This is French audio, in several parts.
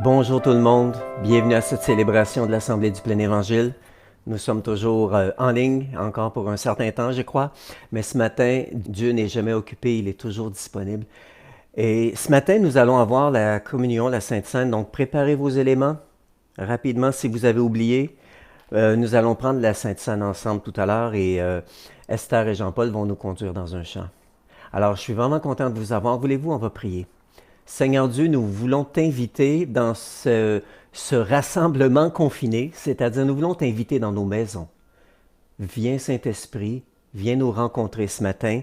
Bonjour tout le monde, bienvenue à cette célébration de l'Assemblée du Plein Évangile. Nous sommes toujours en ligne, encore pour un certain temps, je crois, mais ce matin, Dieu n'est jamais occupé, il est toujours disponible. Et ce matin, nous allons avoir la communion, la Sainte Seine, donc préparez vos éléments rapidement si vous avez oublié. Nous allons prendre la Sainte Seine ensemble tout à l'heure et Esther et Jean-Paul vont nous conduire dans un chant. Alors, je suis vraiment content de vous avoir. Voulez-vous, on va prier. Seigneur Dieu, nous voulons t'inviter dans ce rassemblement confiné, c'est-à-dire nous voulons t'inviter dans nos maisons. Viens Saint-Esprit, viens nous rencontrer ce matin,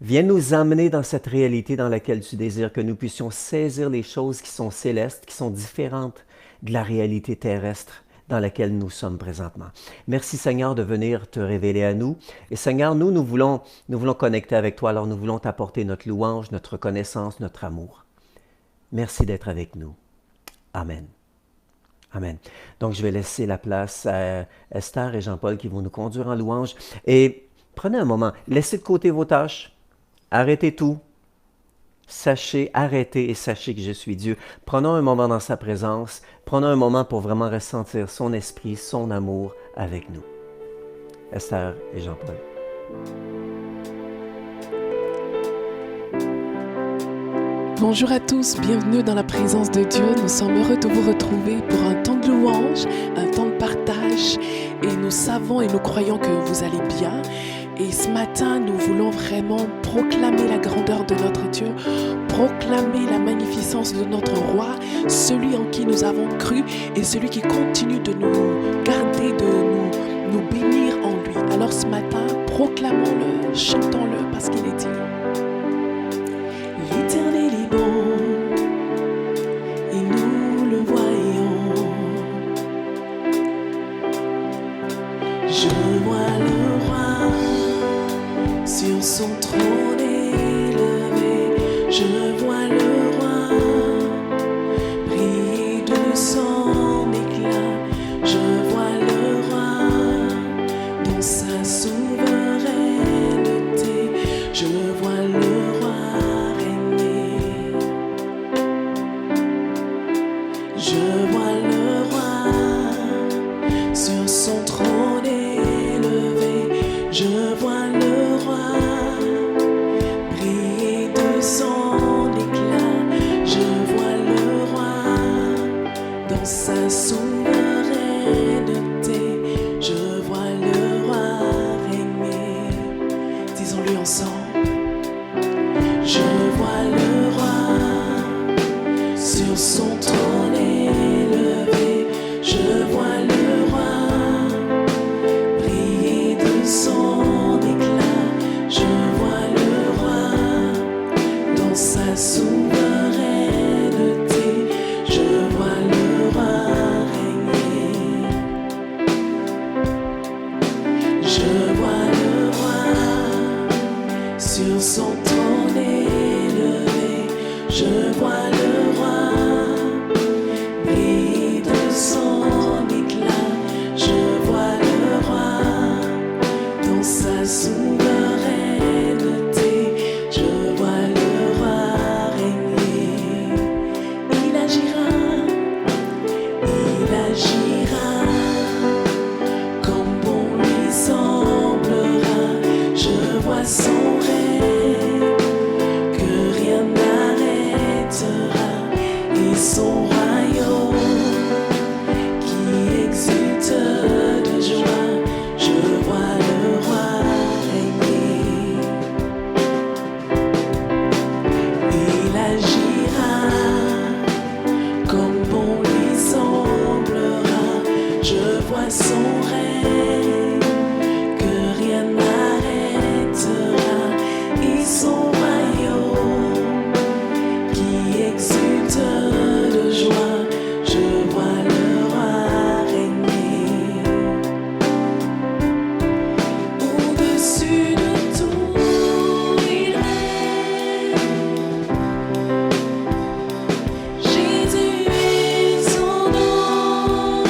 viens nous amener dans cette réalité dans laquelle tu désires que nous puissions saisir les choses qui sont célestes, qui sont différentes de la réalité terrestre dans laquelle nous sommes présentement. Merci Seigneur de venir te révéler à nous. Et Seigneur, nous voulons connecter avec toi, alors nous voulons t'apporter notre louange, notre reconnaissance, notre amour. Merci d'être avec nous. Amen. Amen. Donc, je vais laisser la place à Esther et Jean-Paul qui vont nous conduire en louange. Et prenez un moment, laissez de côté vos tâches, arrêtez tout. Sachez, arrêtez et sachez que je suis Dieu. Prenons un moment dans sa présence. Prenons un moment pour vraiment ressentir son esprit, son amour avec nous. Esther et Jean-Paul. Bonjour à tous, bienvenue dans la présence de Dieu. Nous sommes heureux de vous retrouver pour un temps de louange, un temps de partage. Et nous savons et nous croyons que vous allez bien. Et ce matin, nous voulons vraiment proclamer la grandeur de notre Dieu, proclamer la magnificence de notre roi, celui en qui nous avons cru et celui qui continue de nous garder, de nous bénir en lui. Alors ce matin, proclamons-le, chantons-le parce qu'il est digne. L'Éternel est bon, et nous le voyons. Je vois le roi sur son trône élevé. Je vois le roi briller de son éclat. Je vois le roi dans sa souveraineté. Je vois le roi. Je vois le roi sur son trône élevé. Je vois le roi briller de son éclat. Je vois le roi dans sa souveraineté. Je vois le roi régner. Disons-le ensemble. Je vois le roi sur son trône élevé. Je vois le roi briller de son éclat. Je vois le roi dans sa souveraineté. Je vois le roi régner. Je vois le roi sur son trône élevé. Je vois le roi briller de son éclat. Je vois le roi dans sa souveraineté. Je vois le roi régner. Il agira comme bon lui semblera. Je vois son règne que rien n'arrêtera. Et son royaume qui exulte de joie. Je vois le roi régner. Il agira comme bon lui semblera. Je vois son règne que rien n'arrêtera. Et son royaume qui exulte de joie. Je vois le roi régner. Au-dessus de tout, il règne. Jésus est son nom.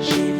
J'ai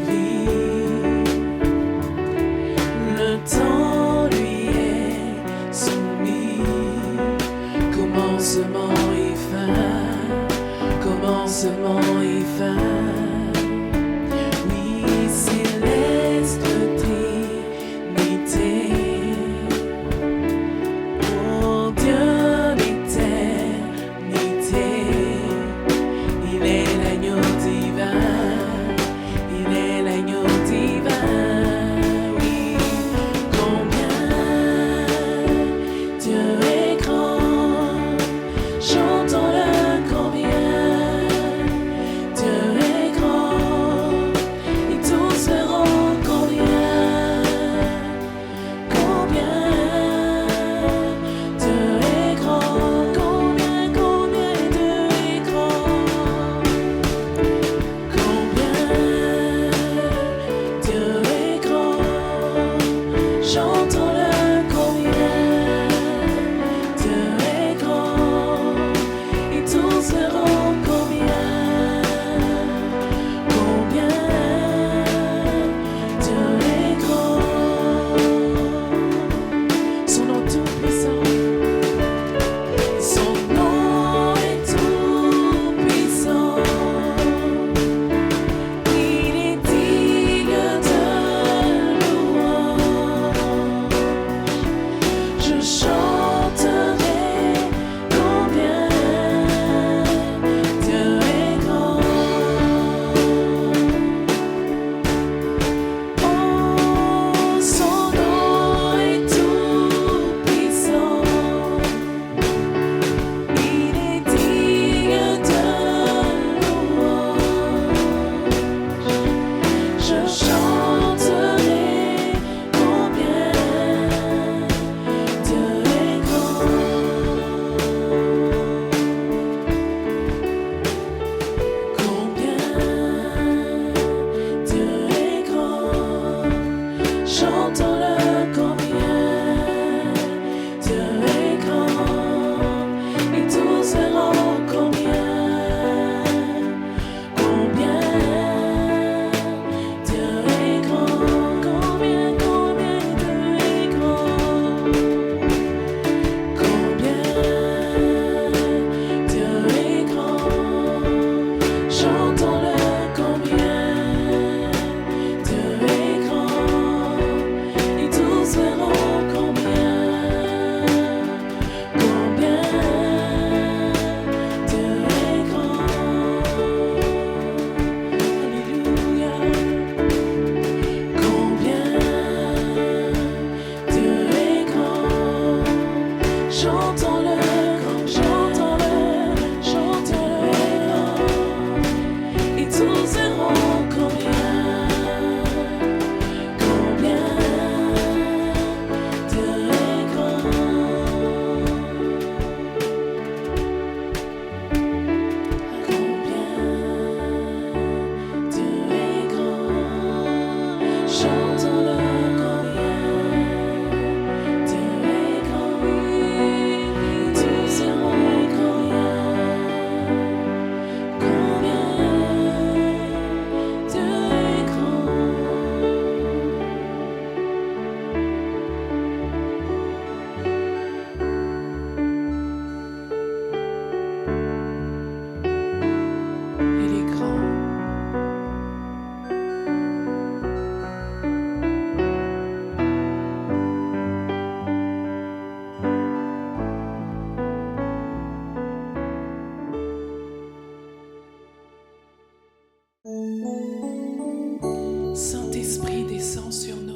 Saint-Esprit, descend sur nous.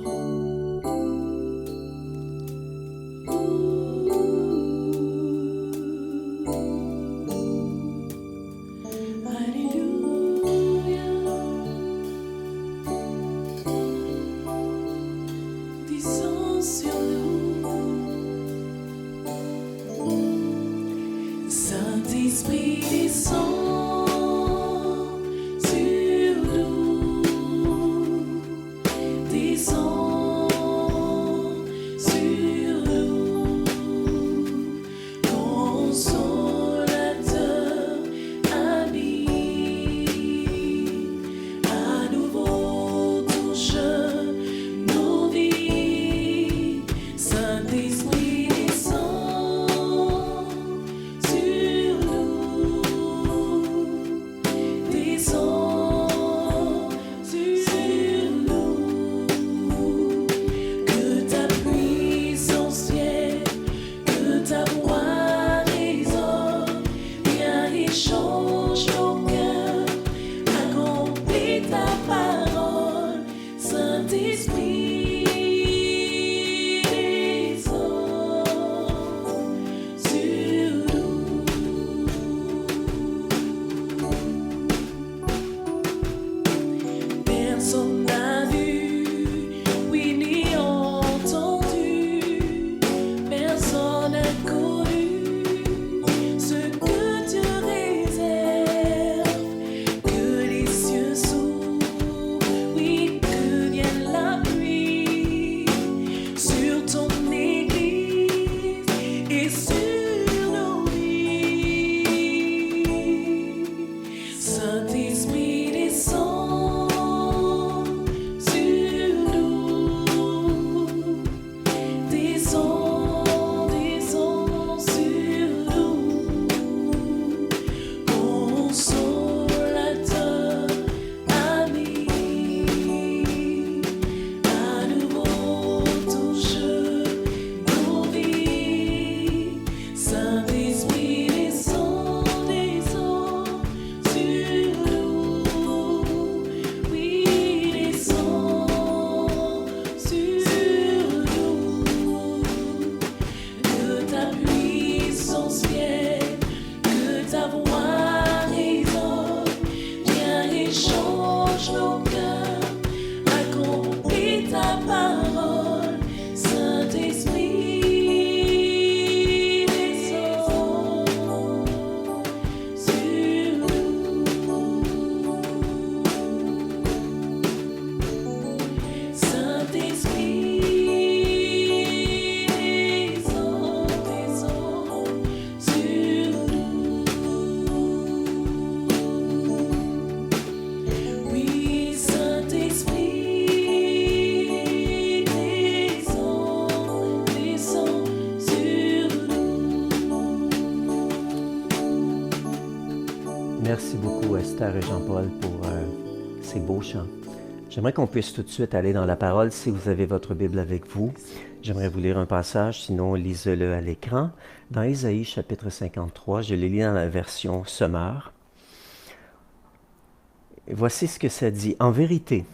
Alléluia. Descend sur nous. Saint-Esprit, descend. Merci beaucoup Esther et Jean-Paul pour ces beaux chants. J'aimerais qu'on puisse tout de suite aller dans la parole. Si vous avez votre Bible avec vous, j'aimerais vous lire un passage, sinon lisez-le à l'écran. Dans Ésaïe chapitre 53, je le lis dans la version Semeur. Et voici ce que ça dit. En vérité,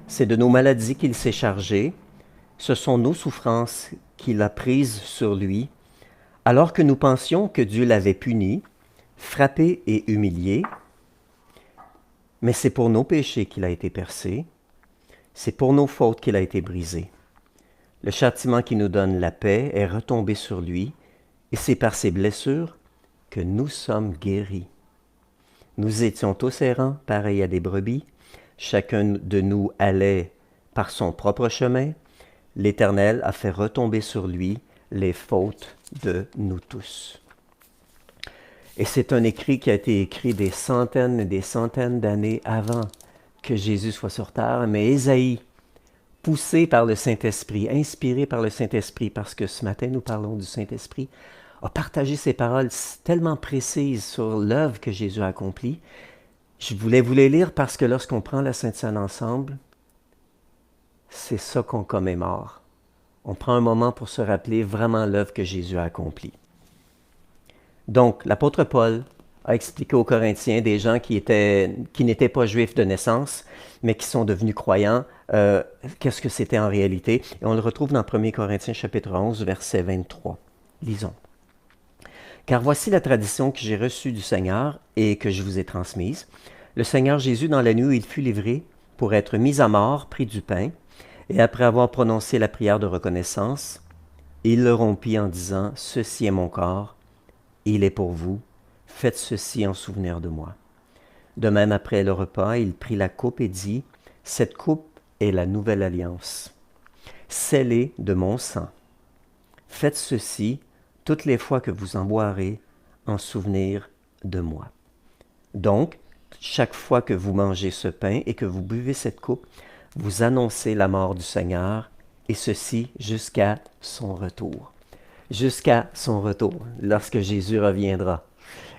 c'est de nos maladies qu'il s'est chargé, ce sont nos souffrances qu'il a prises sur lui, alors que nous pensions que Dieu l'avait puni, frappé et humilié. Mais c'est pour nos péchés qu'il a été percé, c'est pour nos fautes qu'il a été brisé. Le châtiment qui nous donne la paix est retombé sur lui, et c'est par ses blessures que nous sommes guéris. Nous étions tous errants, pareils à des brebis. Chacun de nous allait par son propre chemin. L'Éternel a fait retomber sur lui les fautes de nous tous. Et c'est un écrit qui a été écrit des centaines et des centaines d'années avant que Jésus soit sur terre. Mais Ésaïe, poussé par le Saint-Esprit, inspiré par le Saint-Esprit, parce que ce matin nous parlons du Saint-Esprit, a partagé ces paroles tellement précises sur l'œuvre que Jésus a accomplie. Je voulais vous les lire parce que lorsqu'on prend la Sainte Seine ensemble, c'est ça qu'on commémore. On prend un moment pour se rappeler vraiment l'œuvre que Jésus a accomplie. Donc, l'apôtre Paul a expliqué aux Corinthiens, des gens qui n'étaient pas juifs de naissance, mais qui sont devenus croyants, qu'est-ce que c'était en réalité. Et on le retrouve dans 1 Corinthiens chapitre 11, verset 23. Lisons. « Car voici la tradition que j'ai reçue du Seigneur et que je vous ai transmise. Le Seigneur Jésus, dans la nuit où il fut livré pour être mis à mort, prit du pain, et après avoir prononcé la prière de reconnaissance, il le rompit en disant, « Ceci est mon corps, il est pour vous, faites ceci en souvenir de moi. » De même, après le repas, il prit la coupe et dit, « Cette coupe est la nouvelle alliance, scellée de mon sang. Faites ceci toutes les fois que vous en boirez en souvenir de moi. » Donc, chaque fois que vous mangez ce pain et que vous buvez cette coupe, vous annoncez la mort du Seigneur, et ceci jusqu'à son retour. Jusqu'à son retour, lorsque Jésus reviendra.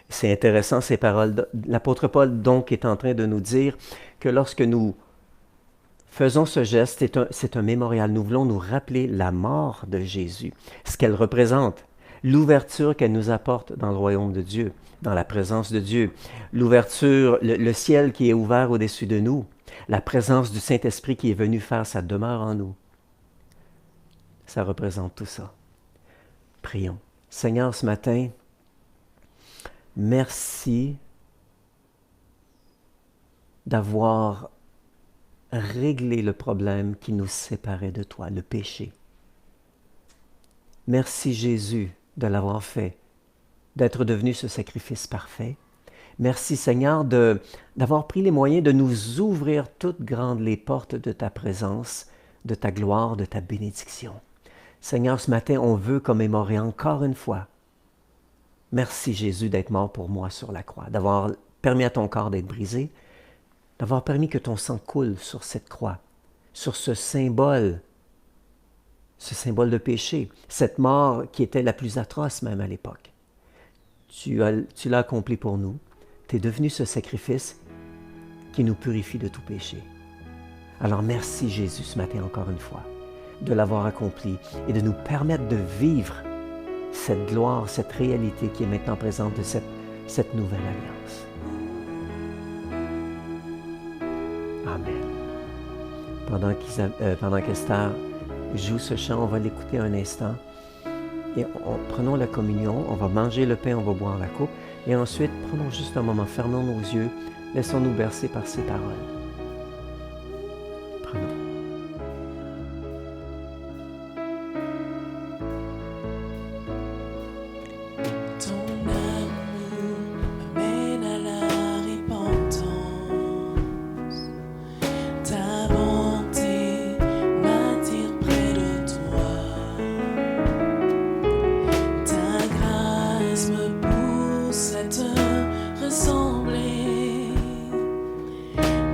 C'est intéressant ces paroles. L'apôtre Paul donc est en train de nous dire que lorsque nous faisons ce geste, c'est un mémorial. Nous voulons nous rappeler la mort de Jésus, ce qu'elle représente, l'ouverture qu'elle nous apporte dans le royaume de Dieu, dans la présence de Dieu, l'ouverture, le ciel qui est ouvert au-dessus de nous, la présence du Saint-Esprit qui est venu faire sa demeure en nous. Ça représente tout ça. Prions. Seigneur, ce matin, merci d'avoir réglé le problème qui nous séparait de toi, le péché. Merci Jésus de l'avoir fait, d'être devenu ce sacrifice parfait. Merci Seigneur d'avoir pris les moyens de nous ouvrir toutes grandes les portes de ta présence, de ta gloire, de ta bénédiction. Seigneur, ce matin, on veut commémorer encore une fois. Merci Jésus d'être mort pour moi sur la croix, d'avoir permis à ton corps d'être brisé, d'avoir permis que ton sang coule sur cette croix, sur ce symbole de péché, cette mort qui était la plus atroce même à l'époque. Tu l'as accompli pour nous. Tu es devenu ce sacrifice qui nous purifie de tout péché. Alors merci Jésus ce matin encore une fois de l'avoir accompli et de nous permettre de vivre cette gloire, cette réalité qui est maintenant présente de cette nouvelle alliance. Amen. Pendant qu'Esther joue ce chant, on va l'écouter un instant. Et prenons la communion, on va manger le pain, on va boire la coupe. Et ensuite, prenons juste un moment, fermons nos yeux, laissons-nous bercer par ces paroles. Prenons.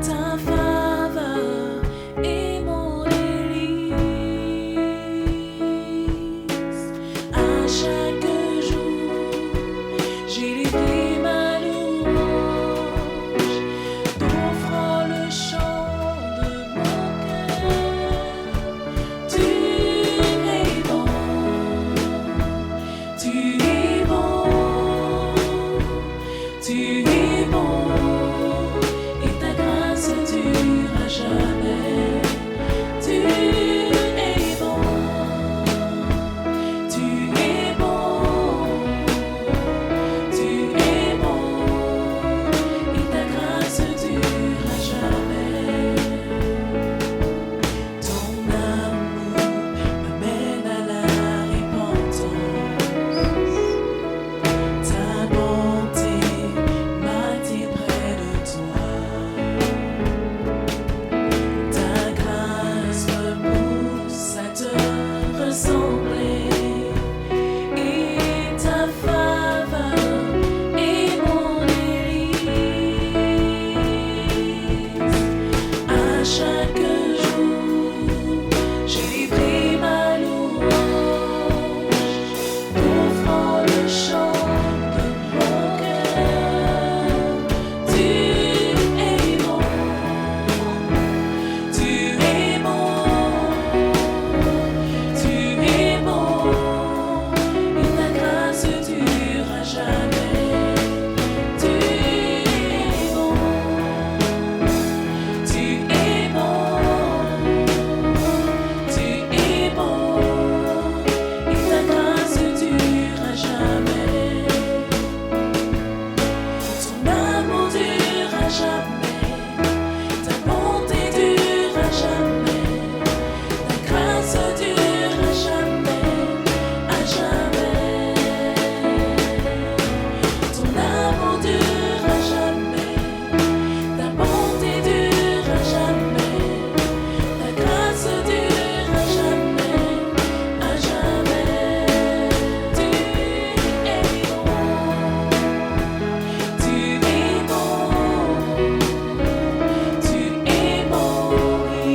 Ta chaque jour, j'ai pris ma louange, offrant le chant de mon cœur. Tu es bon, tu es bon, tu es bon, et ta grâce dure à jamais. Tu es bon, tu es bon, tu es bon, et ta grâce dure à jamais. Ton amour dure à jamais, ta bonté dure à jamais, ta grâce dure à jamais, à jamais. Ton amour dure à jamais, ta bonté dure à jamais, ta grâce dure à jamais, à jamais. Tu es bon, tu es bon, tu es bon, oui,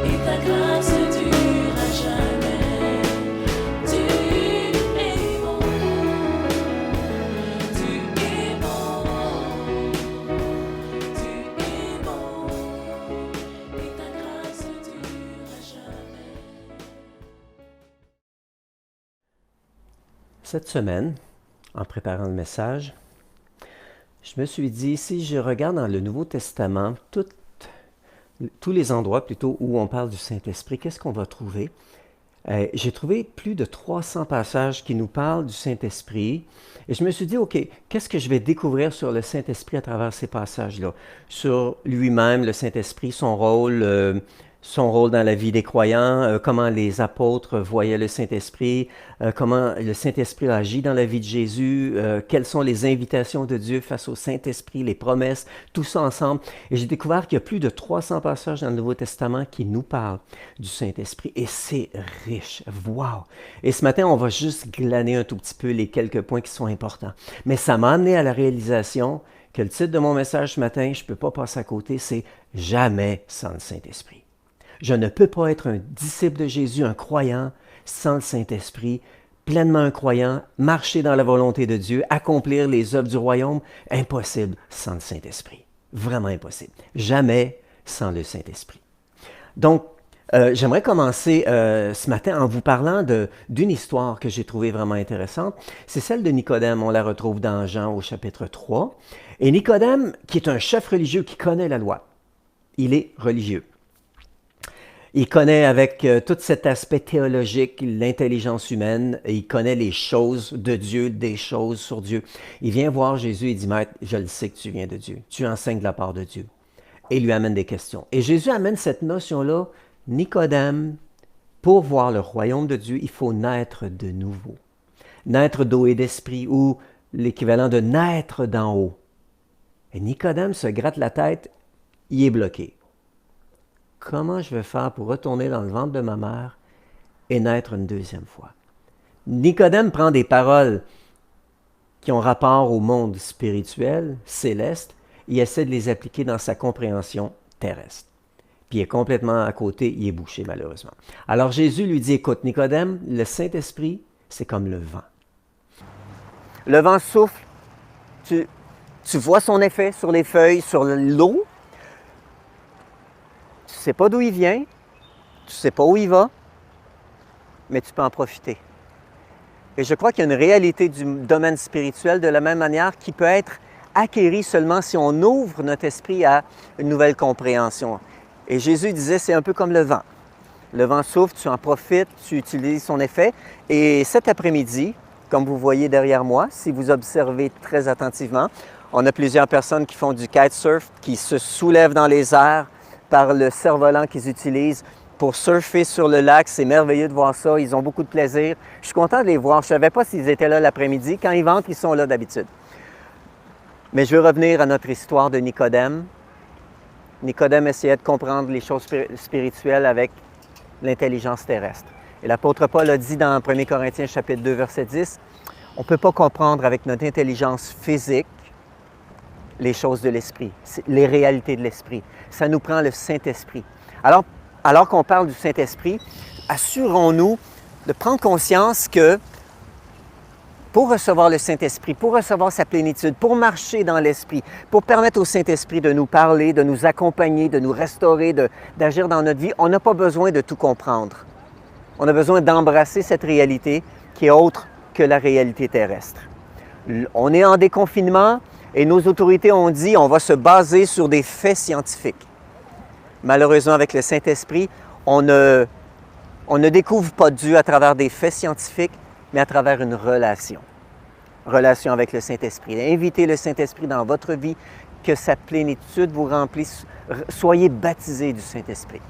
et ta grâce dure à jamais. Tu es bon, tu es bon, tu es bon, et ta grâce dure à jamais. Cette semaine, en préparant le message, je me suis dit, si je regarde dans le Nouveau Testament, tous les endroits plutôt où on parle du Saint-Esprit, qu'est-ce qu'on va trouver? J'ai trouvé plus de 300 passages qui nous parlent du Saint-Esprit. Et je me suis dit, OK, qu'est-ce que je vais découvrir sur le Saint-Esprit à travers ces passages-là? Sur lui-même, le Saint-Esprit, son rôle dans la vie des croyants, comment les apôtres voyaient le Saint-Esprit, comment le Saint-Esprit agit dans la vie de Jésus, quelles sont les invitations de Dieu face au Saint-Esprit, les promesses, tout ça ensemble. Et j'ai découvert qu'il y a plus de 300 passages dans le Nouveau Testament qui nous parlent du Saint-Esprit. Et c'est riche. Wow! Et ce matin, on va juste glaner un tout petit peu les quelques points qui sont importants. Mais ça m'a amené à la réalisation que le titre de mon message ce matin, je ne peux pas passer à côté, c'est « Jamais sans le Saint-Esprit ». Je ne peux pas être un disciple de Jésus, un croyant, sans le Saint-Esprit, pleinement un croyant, marcher dans la volonté de Dieu, accomplir les œuvres du royaume. Impossible sans le Saint-Esprit. Vraiment impossible. Jamais sans le Saint-Esprit. Donc, j'aimerais commencer ce matin en vous parlant d'une histoire que j'ai trouvée vraiment intéressante. C'est celle de Nicodème. On la retrouve dans Jean au chapitre 3. Et Nicodème, qui est un chef religieux qui connaît la loi, il est religieux. Il connaît avec tout cet aspect théologique l'intelligence humaine, et il connaît les choses de Dieu, des choses sur Dieu. Il vient voir Jésus et dit « Maître, je le sais que tu viens de Dieu, tu enseignes de la part de Dieu. » Et il lui amène des questions. Et Jésus amène cette notion-là, Nicodème, pour voir le royaume de Dieu, il faut naître de nouveau. Naître d'eau et d'esprit, ou l'équivalent de naître d'en haut. Et Nicodème se gratte la tête, il est bloqué. Comment je vais faire pour retourner dans le ventre de ma mère et naître une deuxième fois? Nicodème prend des paroles qui ont rapport au monde spirituel, céleste, et essaie de les appliquer dans sa compréhension terrestre. Puis il est complètement à côté, il est bouché malheureusement. Alors Jésus lui dit, écoute Nicodème, le Saint-Esprit, c'est comme le vent. Le vent souffle, tu vois son effet sur les feuilles, sur l'eau. Tu ne sais pas d'où il vient, tu ne sais pas où il va, mais tu peux en profiter. Et je crois qu'il y a une réalité du domaine spirituel de la même manière qui peut être acquérie seulement si on ouvre notre esprit à une nouvelle compréhension. Et Jésus disait, c'est un peu comme le vent. Le vent souffle, tu en profites, tu utilises son effet. Et cet après-midi, comme vous voyez derrière moi, si vous observez très attentivement, on a plusieurs personnes qui font du kitesurf, qui se soulèvent dans les airs par le cerf-volant qu'ils utilisent pour surfer sur le lac. C'est merveilleux de voir ça. Ils ont beaucoup de plaisir. Je suis content de les voir. Je ne savais pas s'ils étaient là l'après-midi. Quand ils ventent, ils sont là d'habitude. Mais je veux revenir à notre histoire de Nicodème. Nicodème essayait de comprendre les choses spirituelles avec l'intelligence terrestre. Et l'apôtre Paul a dit dans 1 Corinthiens chapitre 2, verset 10, on ne peut pas comprendre avec notre intelligence physique les choses de l'Esprit, les réalités de l'Esprit. Ça nous prend le Saint-Esprit. Alors qu'on parle du Saint-Esprit, assurons-nous de prendre conscience que pour recevoir le Saint-Esprit, pour recevoir sa plénitude, pour marcher dans l'Esprit, pour permettre au Saint-Esprit de nous parler, de nous accompagner, de nous restaurer, d'agir dans notre vie, on n'a pas besoin de tout comprendre. On a besoin d'embrasser cette réalité qui est autre que la réalité terrestre. On est en déconfinement et nos autorités ont dit on va se baser sur des faits scientifiques. Malheureusement, avec le Saint-Esprit, on ne découvre pas Dieu à travers des faits scientifiques, mais à travers une relation. Relation avec le Saint-Esprit. Invitez le Saint-Esprit dans votre vie, que sa plénitude vous remplisse. Soyez baptisés du Saint-Esprit.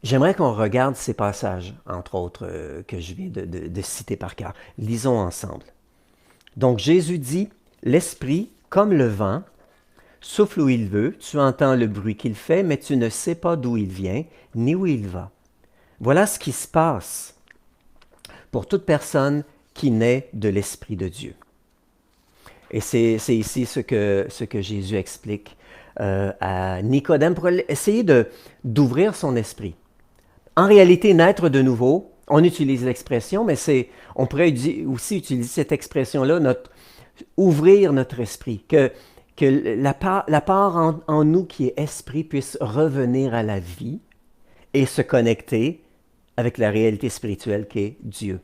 J'aimerais qu'on regarde ces passages, entre autres, que je viens de citer par cœur. Lisons ensemble. Donc Jésus dit, « L'Esprit, comme le vent, souffle où il veut, tu entends le bruit qu'il fait, mais tu ne sais pas d'où il vient, ni où il va. » Voilà ce qui se passe pour toute personne qui naît de l'Esprit de Dieu. Et c'est ici ce que Jésus explique à Nicodème pour essayer d'ouvrir son esprit. En réalité, naître de nouveau, on utilise l'expression, mais on pourrait aussi utiliser cette expression-là, ouvrir notre esprit, que la part en nous qui est esprit puisse revenir à la vie et se connecter avec la réalité spirituelle qui est Dieu.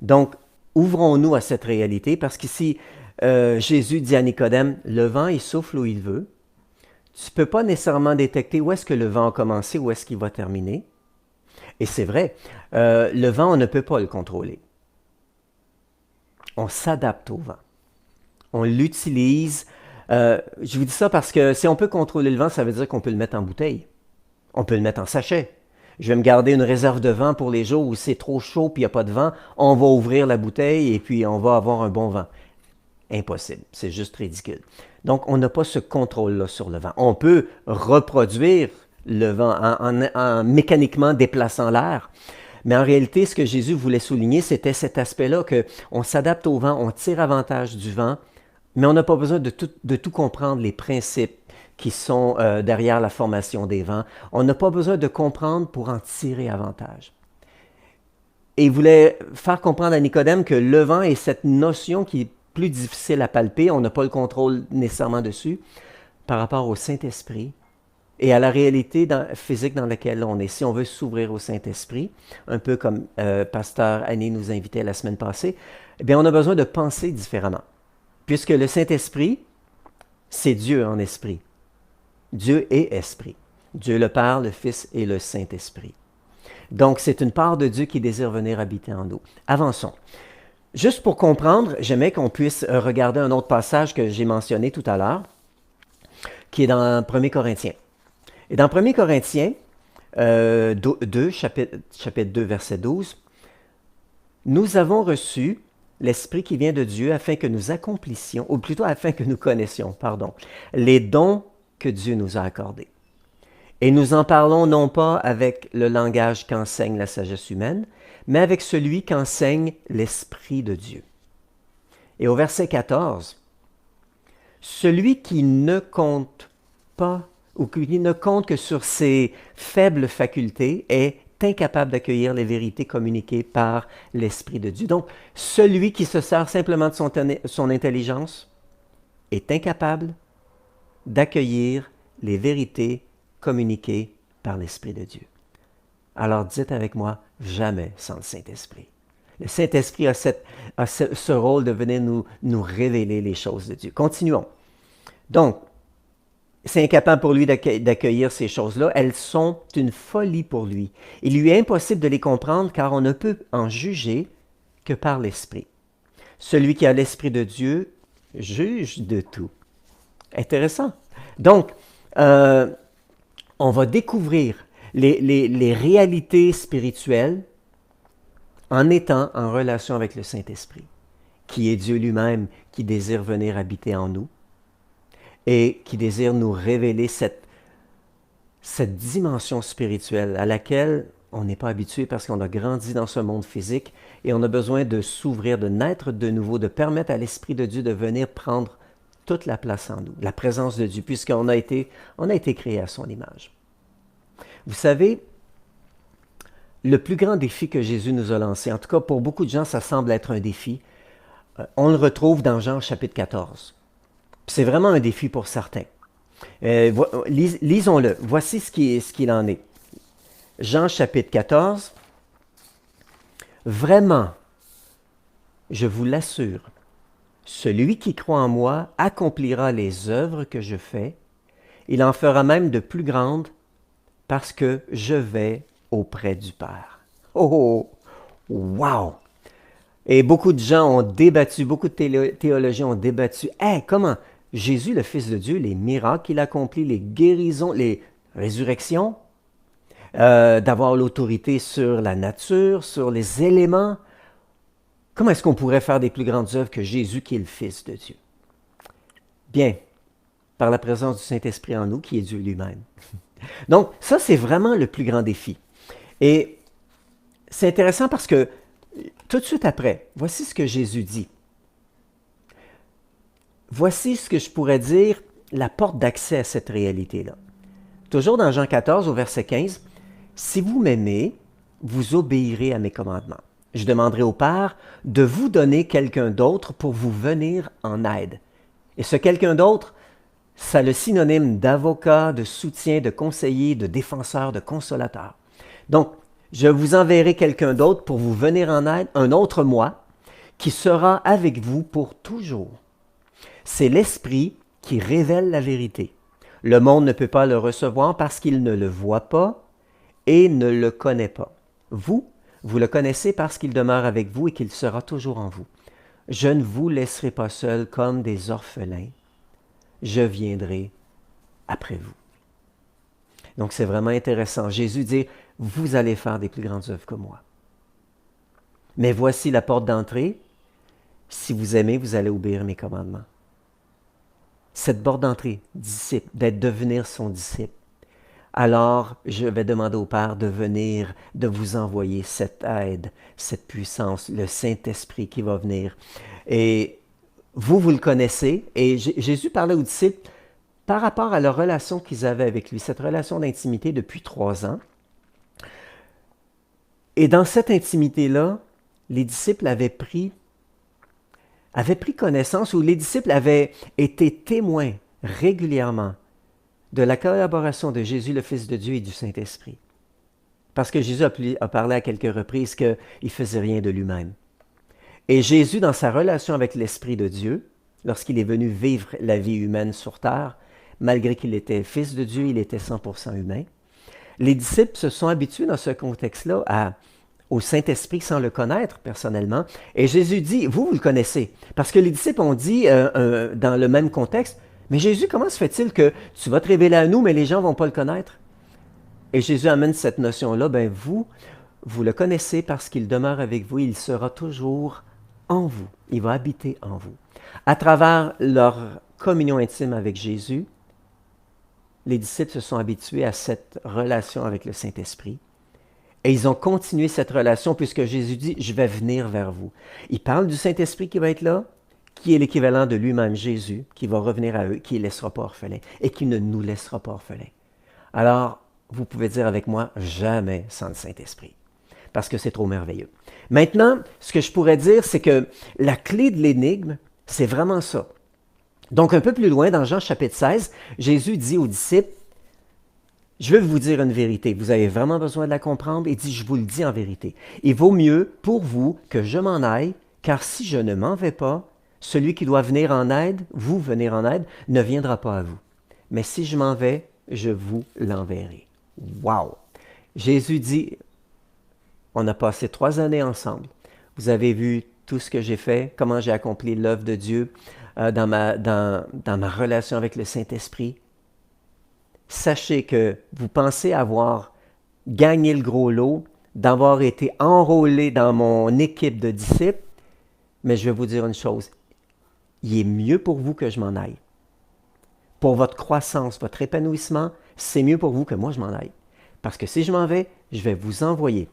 Donc, ouvrons-nous à cette réalité, parce qu'ici, Jésus dit à Nicodème, le vent, il souffle où il veut. Tu ne peux pas nécessairement détecter où est-ce que le vent a commencé, où est-ce qu'il va terminer. Et c'est vrai, le vent, on ne peut pas le contrôler. On s'adapte au vent. On l'utilise. Je vous dis ça parce que si on peut contrôler le vent, ça veut dire qu'on peut le mettre en bouteille. On peut le mettre en sachet. Je vais me garder une réserve de vent pour les jours où c'est trop chaud et il n'y a pas de vent. On va ouvrir la bouteille et puis on va avoir un bon vent. Impossible. C'est juste ridicule. Donc, on n'a pas ce contrôle-là sur le vent. On peut reproduire le vent en mécaniquement déplaçant l'air. Mais en réalité, ce que Jésus voulait souligner, c'était cet aspect-là qu'on s'adapte au vent, on tire avantage du vent, mais on n'a pas besoin de tout comprendre, les principes qui sont derrière la formation des vents. On n'a pas besoin de comprendre pour en tirer avantage. Et il voulait faire comprendre à Nicodème que le vent est cette notion qui est plus difficile à palper, on n'a pas le contrôle nécessairement dessus, par rapport au Saint-Esprit et à la réalité physique dans laquelle on est. Si on veut s'ouvrir au Saint-Esprit, un peu comme Pasteur Annie nous invitait la semaine passée, eh bien, on a besoin de penser différemment. Puisque le Saint-Esprit, c'est Dieu en esprit. Dieu est esprit. Dieu le Père, le Fils et le Saint-Esprit. Donc, c'est une part de Dieu qui désire venir habiter en nous. Avançons. Juste pour comprendre, j'aimerais qu'on puisse regarder un autre passage que j'ai mentionné tout à l'heure, qui est dans 1 Corinthiens. Et dans 1 Corinthiens 2, chapitre 2, verset 12, « Nous avons reçu l'Esprit qui vient de Dieu afin que nous accomplissions, ou plutôt afin que nous connaissions, les dons que Dieu nous a accordés. Et nous en parlons non pas avec le langage qu'enseigne la sagesse humaine, mais avec celui qu'enseigne l'Esprit de Dieu. » Et au verset 14, « Celui qui ne compte pas, ou qui ne compte que sur ses faibles facultés, est incapable d'accueillir les vérités communiquées par l'Esprit de Dieu. » Donc, celui qui se sert simplement de son intelligence est incapable d'accueillir les vérités communiquées par l'Esprit de Dieu. Alors dites avec moi, jamais sans le Saint-Esprit. Le Saint-Esprit a ce rôle de venir nous révéler les choses de Dieu. Continuons. Donc, c'est incapable pour lui d'accueillir ces choses-là. Elles sont une folie pour lui. Il lui est impossible de les comprendre car on ne peut en juger que par l'Esprit. Celui qui a l'Esprit de Dieu juge de tout. Intéressant. Donc, on va découvrir les réalités spirituelles en étant en relation avec le Saint-Esprit, qui est Dieu lui-même, qui désire venir habiter en nous et qui désire nous révéler cette dimension spirituelle à laquelle on n'est pas habitué parce qu'on a grandi dans ce monde physique et on a besoin de s'ouvrir, de naître de nouveau, de permettre à l'Esprit de Dieu de venir prendre toute la place en nous, la présence de Dieu, puisqu'on on a été créé à son image. Vous savez, le plus grand défi que Jésus nous a lancé, en tout cas pour beaucoup de gens, ça semble être un défi, on le retrouve dans Jean chapitre 14. C'est vraiment un défi pour certains. Lisons-le. Voici ce qu'il en est. Jean chapitre 14. Vraiment, je vous l'assure, celui qui croit en moi accomplira les œuvres que je fais. Il en fera même de plus grandes parce que je vais auprès du Père. Oh, wow! Et beaucoup de gens ont débattu, beaucoup de théologiens ont débattu. Hey, comment Jésus, le Fils de Dieu, les miracles qu'il accomplit, les guérisons, les résurrections, d'avoir l'autorité sur la nature, sur les éléments. Comment est-ce qu'on pourrait faire des plus grandes œuvres que Jésus qui est le Fils de Dieu? Bien, par la présence du Saint-Esprit en nous, qui est Dieu lui-même. Donc, ça, c'est vraiment le plus grand défi. Et c'est intéressant parce que tout de suite après, voici ce que Jésus dit. Voici ce que je pourrais dire, la porte d'accès à cette réalité-là. Toujours dans Jean 14, au verset 15, « Si vous m'aimez, vous obéirez à mes commandements. Je demanderai au Père de vous donner quelqu'un d'autre pour vous venir en aide. » Et ce quelqu'un d'autre, ça le synonyme d'avocat, de soutien, de conseiller, de défenseur, de consolateur. Donc, je vous enverrai quelqu'un d'autre pour vous venir en aide, un autre moi, qui sera avec vous pour toujours. C'est l'Esprit qui révèle la vérité. Le monde ne peut pas le recevoir parce qu'il ne le voit pas et ne le connaît pas. Vous le connaissez parce qu'il demeure avec vous et qu'il sera toujours en vous. Je ne vous laisserai pas seuls comme des orphelins. Je viendrai après vous. Donc c'est vraiment intéressant. Jésus dit, vous allez faire des plus grandes œuvres que moi. Mais voici la porte d'entrée. Si vous aimez, vous allez obéir mes commandements. Cette porte d'entrée, disciple, d'être devenir son disciple. Alors, je vais demander au Père de venir, de vous envoyer cette aide, cette puissance, le Saint-Esprit qui va venir. Et vous le connaissez. Et Jésus parlait aux disciples par rapport à la relation qu'ils avaient avec lui, cette relation d'intimité depuis 3 ans. Et dans cette intimité-là, les disciples avaient pris connaissance, ou les disciples avaient été témoins régulièrement de la collaboration de Jésus, le Fils de Dieu, et du Saint-Esprit. Parce que Jésus a parlé à quelques reprises qu'il ne faisait rien de lui-même. Et Jésus, dans sa relation avec l'Esprit de Dieu, lorsqu'il est venu vivre la vie humaine sur terre, malgré qu'il était Fils de Dieu, il était 100% humain. Les disciples se sont habitués dans ce contexte-là au Saint-Esprit sans le connaître personnellement. Et Jésus dit, vous le connaissez. Parce que les disciples ont dit dans le même contexte, mais Jésus, comment se fait-il que tu vas te révéler à nous, mais les gens ne vont pas le connaître? Et Jésus amène cette notion-là, vous le connaissez parce qu'il demeure avec vous, il sera toujours en vous. Il va habiter en vous. À travers leur communion intime avec Jésus, les disciples se sont habitués à cette relation avec le Saint-Esprit. Et ils ont continué cette relation puisque Jésus dit, je vais venir vers vous. Il parle du Saint-Esprit qui va être là, qui est l'équivalent de lui-même, Jésus, qui va revenir à eux, qui ne laissera pas orphelins et qui ne nous laissera pas orphelins. Alors, vous pouvez dire avec moi, jamais sans le Saint-Esprit, parce que c'est trop merveilleux. Maintenant, ce que je pourrais dire, c'est que la clé de l'énigme, c'est vraiment ça. Donc, un peu plus loin, dans Jean chapitre 16, Jésus dit aux disciples, je vais vous dire une vérité. Vous avez vraiment besoin de la comprendre? Il dit, je vous le dis en vérité. Il vaut mieux pour vous que je m'en aille, car si je ne m'en vais pas, celui qui doit venir en aide, vous venir en aide, ne viendra pas à vous. Mais si je m'en vais, je vous l'enverrai. Wow! Jésus dit, on a passé 3 années ensemble. Vous avez vu tout ce que j'ai fait, comment j'ai accompli l'œuvre de Dieu dans ma relation avec le Saint-Esprit. Sachez que vous pensez avoir gagné le gros lot, d'avoir été enrôlé dans mon équipe de disciples, mais je vais vous dire une chose, il est mieux pour vous que je m'en aille. Pour votre croissance, votre épanouissement, c'est mieux pour vous que moi je m'en aille. Parce que si je m'en vais, je vais vous envoyer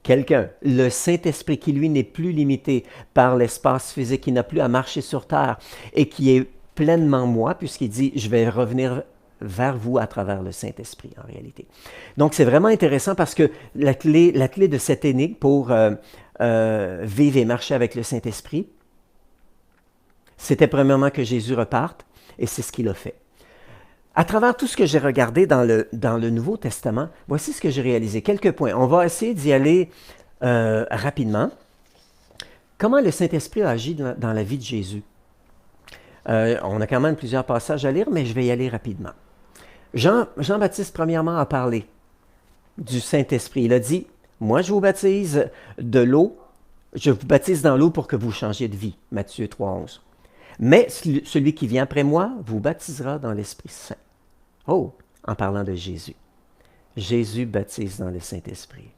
quelqu'un, le Saint-Esprit qui, lui, n'est plus limité par l'espace physique, qui n'a plus à marcher sur terre et qui est pleinement moi, puisqu'il dit, je vais revenir vers vous à travers le Saint-Esprit, en réalité. Donc, c'est vraiment intéressant parce que la clé de cette énigme pour vivre et marcher avec le Saint-Esprit, c'était premièrement que Jésus reparte, et c'est ce qu'il a fait. À travers tout ce que j'ai regardé dans le Nouveau Testament, voici ce que j'ai réalisé. Quelques points. On va essayer d'y aller rapidement. Comment le Saint-Esprit a agi dans la vie de Jésus? On a quand même plusieurs passages à lire, mais je vais y aller rapidement. Jean-Baptiste, premièrement, a parlé du Saint-Esprit. Il a dit, « Moi, je vous baptise de l'eau, je vous baptise dans l'eau pour que vous changiez de vie. » Matthieu 3,11. « Mais celui qui vient après moi vous baptisera dans l'Esprit Saint. » Oh, en parlant de Jésus. Jésus baptise dans le Saint-Esprit.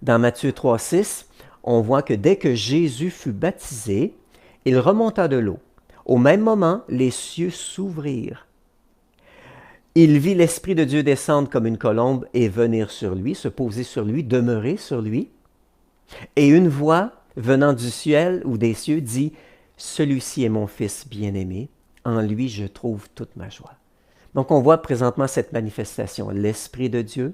Dans Matthieu 3,6, on voit que dès que Jésus fut baptisé, il remonta de l'eau. Au même moment, les cieux s'ouvrirent. Il vit l'Esprit de Dieu descendre comme une colombe et venir sur lui, se poser sur lui, demeurer sur lui. Et une voix venant du ciel ou des cieux dit, « Celui-ci est mon Fils bien-aimé, en lui je trouve toute ma joie. » Donc on voit présentement cette manifestation, l'Esprit de Dieu,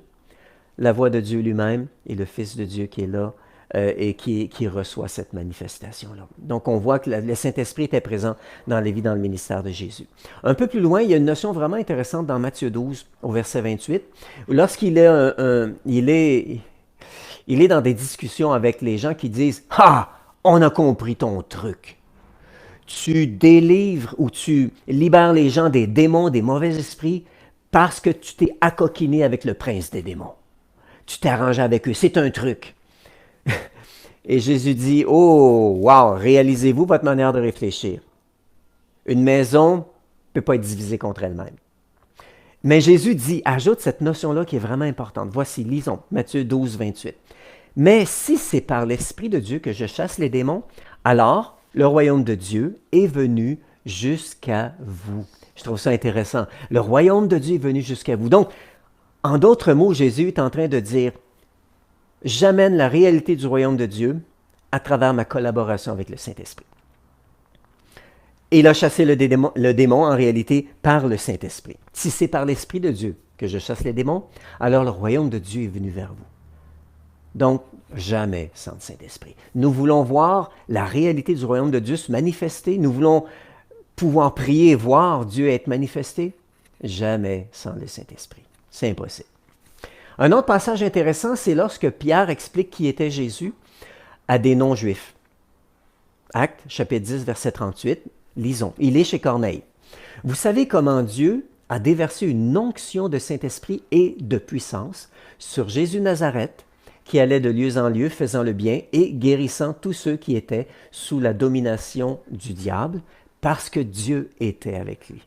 la voix de Dieu lui-même et le Fils de Dieu qui est là et qui reçoit cette manifestation-là. Donc, on voit que le Saint-Esprit était présent dans les vies, dans le ministère de Jésus. Un peu plus loin, il y a une notion vraiment intéressante dans Matthieu 12, au verset 28, où lorsqu'il est, il est dans des discussions avec les gens qui disent « Ah, on a compris ton truc. Tu délivres ou tu libères les gens des démons, des mauvais esprits, parce que tu t'es accoquiné avec le prince des démons. Tu t'es arrangé avec eux. C'est un truc. » Et Jésus dit, « Oh, wow, réalisez-vous votre manière de réfléchir. Une maison ne peut pas être divisée contre elle-même. » Mais Jésus dit, ajoute cette notion-là qui est vraiment importante. Voici, lisons, Matthieu 12, 28. « Mais si c'est par l'Esprit de Dieu que je chasse les démons, alors le royaume de Dieu est venu jusqu'à vous. » Je trouve ça intéressant. Le royaume de Dieu est venu jusqu'à vous. Donc, en d'autres mots, Jésus est en train de dire, j'amène la réalité du royaume de Dieu à travers ma collaboration avec le Saint-Esprit. Et il a chassé le démon en réalité par le Saint-Esprit. Si c'est par l'Esprit de Dieu que je chasse les démons, alors le royaume de Dieu est venu vers vous. Donc, jamais sans le Saint-Esprit. Nous voulons voir la réalité du royaume de Dieu se manifester. Nous voulons pouvoir prier et voir Dieu être manifesté. Jamais sans le Saint-Esprit. C'est impossible. Un autre passage intéressant, c'est lorsque Pierre explique qui était Jésus à des non-juifs. Actes, chapitre 10, verset 38. Lisons. Il est chez Corneille. « Vous savez comment Dieu a déversé une onction de Saint-Esprit et de puissance sur Jésus Nazareth, qui allait de lieu en lieu, faisant le bien et guérissant tous ceux qui étaient sous la domination du diable, parce que Dieu était avec lui. »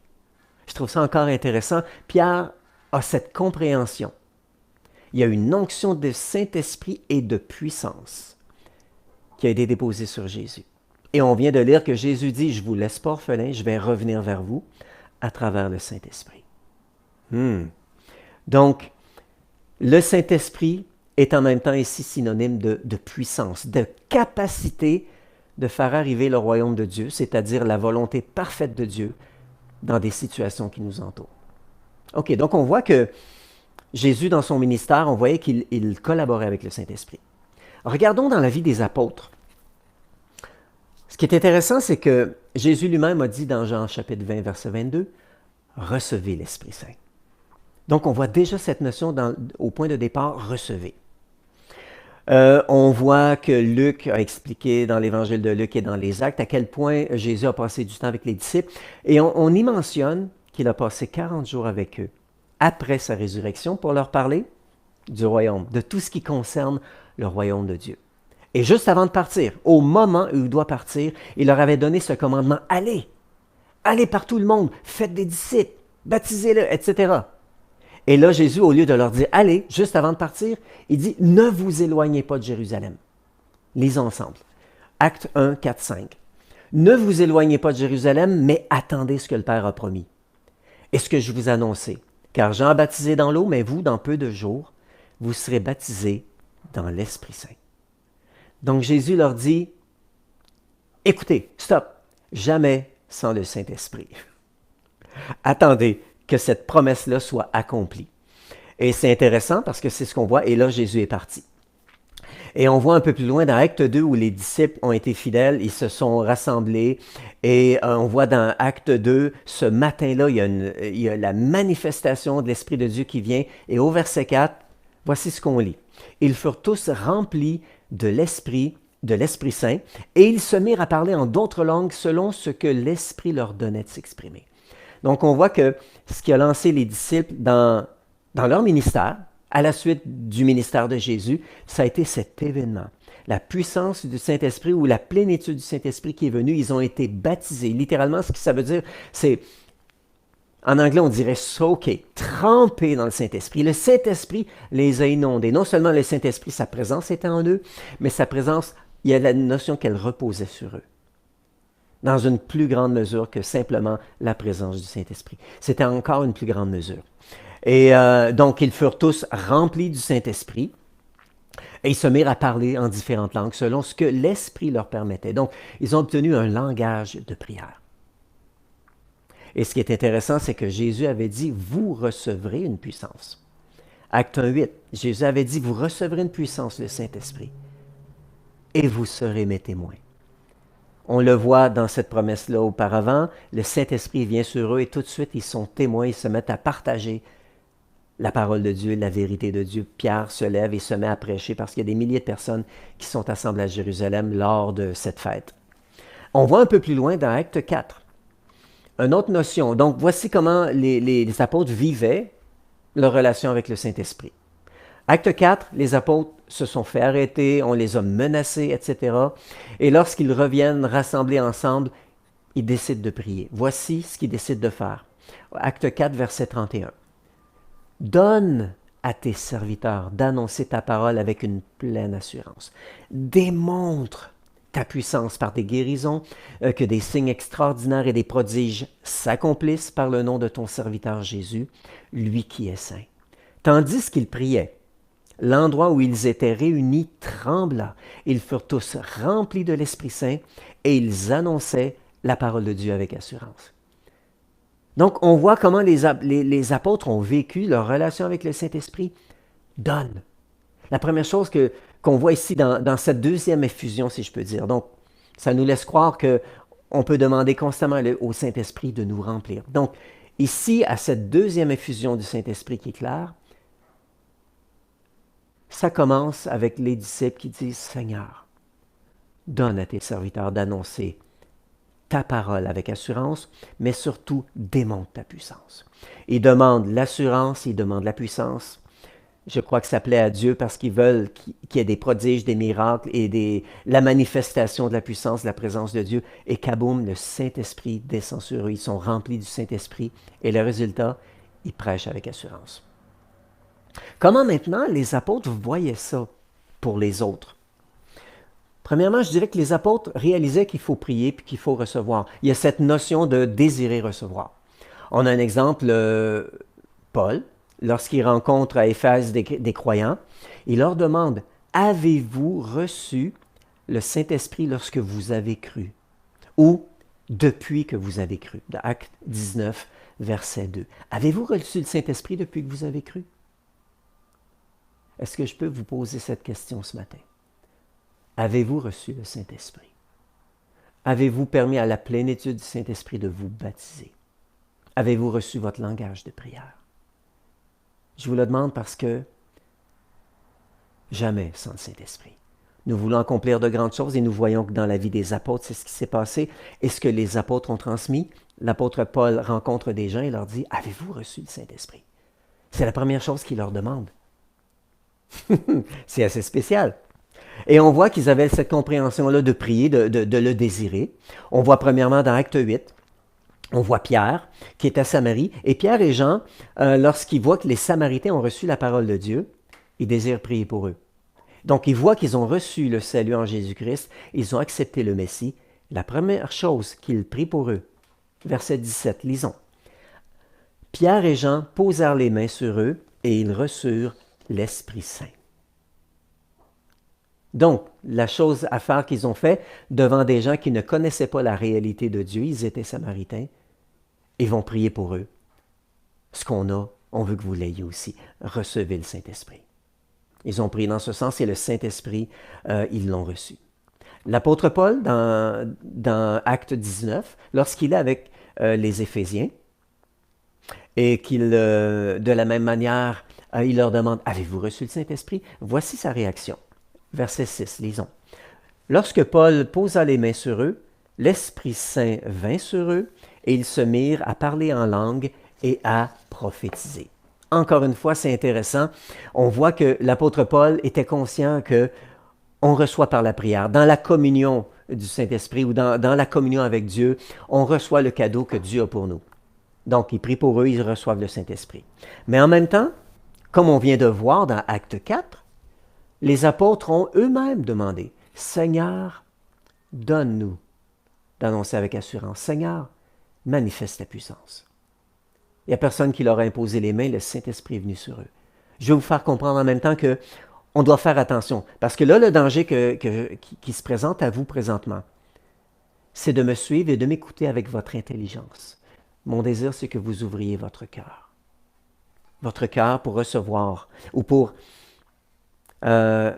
Je trouve ça encore intéressant. Pierre a cette compréhension. Il y a une onction de Saint-Esprit et de puissance qui a été déposée sur Jésus. Et on vient de lire que Jésus dit, « Je ne vous laisse pas orphelin, je vais revenir vers vous à travers le Saint-Esprit. » Donc, le Saint-Esprit est en même temps ici synonyme de puissance, de capacité de faire arriver le royaume de Dieu, c'est-à-dire la volonté parfaite de Dieu dans des situations qui nous entourent. OK, donc on voit que Jésus, dans son ministère, on voyait qu'il collaborait avec le Saint-Esprit. Regardons dans la vie des apôtres. Ce qui est intéressant, c'est que Jésus lui-même a dit dans Jean chapitre 20, verset 22, « Recevez l'Esprit Saint. » Donc, on voit déjà cette notion au point de départ, « recevez ». On voit que Luc a expliqué dans l'évangile de Luc et dans les Actes à quel point Jésus a passé du temps avec les disciples. Et on y mentionne qu'il a passé 40 jours avec eux après sa résurrection pour leur parler du royaume, de tout ce qui concerne le royaume de Dieu. Et juste avant de partir, au moment où il doit partir, il leur avait donné ce commandement, « Allez, allez par tout le monde, faites des disciples, baptisez-le, etc. » Et là, Jésus, au lieu de leur dire « Allez », juste avant de partir, il dit « Ne vous éloignez pas de Jérusalem. » Lisons ensemble. Actes 1, 4, 5. « Ne vous éloignez pas de Jérusalem, mais attendez ce que le Père a promis. Et ce que je vous annonçais. Car Jean a baptisé dans l'eau, mais vous, dans peu de jours, vous serez baptisés dans l'Esprit Saint. Donc Jésus leur dit, écoutez, stop, jamais sans le Saint-Esprit. Attendez que cette promesse-là soit accomplie. Et c'est intéressant parce que c'est ce qu'on voit, et là Jésus est parti. Et on voit un peu plus loin dans Acte 2 où les disciples ont été fidèles, ils se sont rassemblés. Et on voit dans Acte 2, ce matin-là, il y a la manifestation de l'Esprit de Dieu qui vient. Et au verset 4, voici ce qu'on lit. Ils furent tous remplis de l'Esprit Saint, et ils se mirent à parler en d'autres langues selon ce que l'Esprit leur donnait de s'exprimer. Donc on voit que ce qui a lancé les disciples dans leur ministère, à la suite du ministère de Jésus, ça a été cet événement. La puissance du Saint-Esprit ou la plénitude du Saint-Esprit qui est venue, ils ont été baptisés. Littéralement, ce que ça veut dire, c'est, en anglais, on dirait soaker, trempés dans le Saint-Esprit. Le Saint-Esprit les a inondés. Non seulement le Saint-Esprit, sa présence était en eux, mais sa présence, il y a la notion qu'elle reposait sur eux, dans une plus grande mesure que simplement la présence du Saint-Esprit. C'était encore une plus grande mesure. Et donc, ils furent tous remplis du Saint-Esprit et ils se mirent à parler en différentes langues selon ce que l'Esprit leur permettait. Donc, ils ont obtenu un langage de prière. Et ce qui est intéressant, c'est que Jésus avait dit, vous recevrez une puissance. Acte 1:8, Jésus avait dit, vous recevrez une puissance, le Saint-Esprit, et vous serez mes témoins. On le voit dans cette promesse-là auparavant, le Saint-Esprit vient sur eux et tout de suite, ils sont témoins, ils se mettent à partager la parole de Dieu, la vérité de Dieu. Pierre se lève et se met à prêcher parce qu'il y a des milliers de personnes qui sont assemblées à Jérusalem lors de cette fête. On voit un peu plus loin dans Acte 4, une autre notion. Donc, voici comment les apôtres vivaient leur relation avec le Saint-Esprit. Acte 4, les apôtres se sont fait arrêter, on les a menacés, etc. Et lorsqu'ils reviennent rassemblés ensemble, ils décident de prier. Voici ce qu'ils décident de faire. Acte 4, verset 31. Donne à tes serviteurs d'annoncer ta parole avec une pleine assurance. Démontre ta puissance par des guérisons, que des signes extraordinaires et des prodiges s'accomplissent par le nom de ton serviteur Jésus, lui qui est saint. Tandis qu'ils priaient, l'endroit où ils étaient réunis trembla. Ils furent tous remplis de l'Esprit Saint et ils annonçaient la parole de Dieu avec assurance. Donc, on voit comment les apôtres ont vécu leur relation avec le Saint-Esprit. Donne. La première chose qu'on voit ici dans cette deuxième effusion, si je peux dire. Donc, ça nous laisse croire qu'on peut demander constamment au Saint-Esprit de nous remplir. Donc, ici, à cette deuxième effusion du Saint-Esprit qui est claire, ça commence avec les disciples qui disent « Seigneur, donne à tes serviteurs d'annoncer ta parole avec assurance, mais surtout démontre ta puissance. » Ils demandent l'assurance, ils demandent la puissance. Je crois que ça plaît à Dieu parce qu'ils veulent qu'il y ait des prodiges, des miracles et la manifestation de la puissance, de la présence de Dieu. Et kaboum, le Saint-Esprit descend sur eux. Ils sont remplis du Saint-Esprit et le résultat, ils prêchent avec assurance. Comment maintenant les apôtres voyaient ça pour les autres? Premièrement, je dirais que les apôtres réalisaient qu'il faut prier puis qu'il faut recevoir. Il y a cette notion de désirer recevoir. On a un exemple, Paul, lorsqu'il rencontre à Éphèse des croyants, il leur demande « Avez-vous reçu le Saint-Esprit lorsque vous avez cru? » Ou « Depuis que vous avez cru » de Acte 19, verset 2. Avez-vous reçu le Saint-Esprit depuis que vous avez cru? Est-ce que je peux vous poser cette question ce matin? Avez-vous reçu le Saint-Esprit? Avez-vous permis à la plénitude du Saint-Esprit de vous baptiser? Avez-vous reçu votre langage de prière? Je vous le demande parce que jamais sans le Saint-Esprit. Nous voulons accomplir de grandes choses et nous voyons que dans la vie des apôtres, c'est ce qui s'est passé. Et ce que les apôtres ont transmis, l'apôtre Paul rencontre des gens et leur dit « Avez-vous reçu le Saint-Esprit? » C'est la première chose qu'il leur demande. C'est assez spécial. Et on voit qu'ils avaient cette compréhension-là de prier, de le désirer. On voit premièrement dans Acte 8, on voit Pierre qui est à Samarie. Et Pierre et Jean, lorsqu'ils voient que les Samaritains ont reçu la parole de Dieu, ils désirent prier pour eux. Donc ils voient qu'ils ont reçu le salut en Jésus-Christ, ils ont accepté le Messie. La première chose qu'ils prient pour eux, verset 17, lisons. Pierre et Jean posèrent les mains sur eux et ils reçurent l'Esprit Saint. Donc, la chose à faire qu'ils ont fait devant des gens qui ne connaissaient pas la réalité de Dieu, ils étaient samaritains, ils vont prier pour eux. Ce qu'on a, on veut que vous l'ayez aussi. Recevez le Saint-Esprit. Ils ont prié dans ce sens et le Saint-Esprit, ils l'ont reçu. L'apôtre Paul, dans Acte 19, lorsqu'il est avec les Éphésiens, et qu'il, de la même manière, il leur demande, avez-vous reçu le Saint-Esprit? Voici sa réaction. Verset 6, lisons. Lorsque Paul posa les mains sur eux, l'Esprit Saint vint sur eux, et ils se mirent à parler en langue et à prophétiser. Encore une fois, c'est intéressant. On voit que l'apôtre Paul était conscient que on reçoit par la prière. Dans la communion du Saint-Esprit ou dans la communion avec Dieu, on reçoit le cadeau que Dieu a pour nous. Donc, il prie pour eux, ils reçoivent le Saint-Esprit. Mais en même temps, comme on vient de voir dans Acte 4, les apôtres ont eux-mêmes demandé, « Seigneur, donne-nous d'annoncer avec assurance. Seigneur, manifeste ta puissance. » Il n'y a personne qui leur a imposé les mains, le Saint-Esprit est venu sur eux. Je vais vous faire comprendre en même temps que on doit faire attention. Parce que là, le danger qui se présente à vous présentement, c'est de me suivre et de m'écouter avec votre intelligence. Mon désir, c'est que vous ouvriez votre cœur. Votre cœur pour recevoir ou pour entrer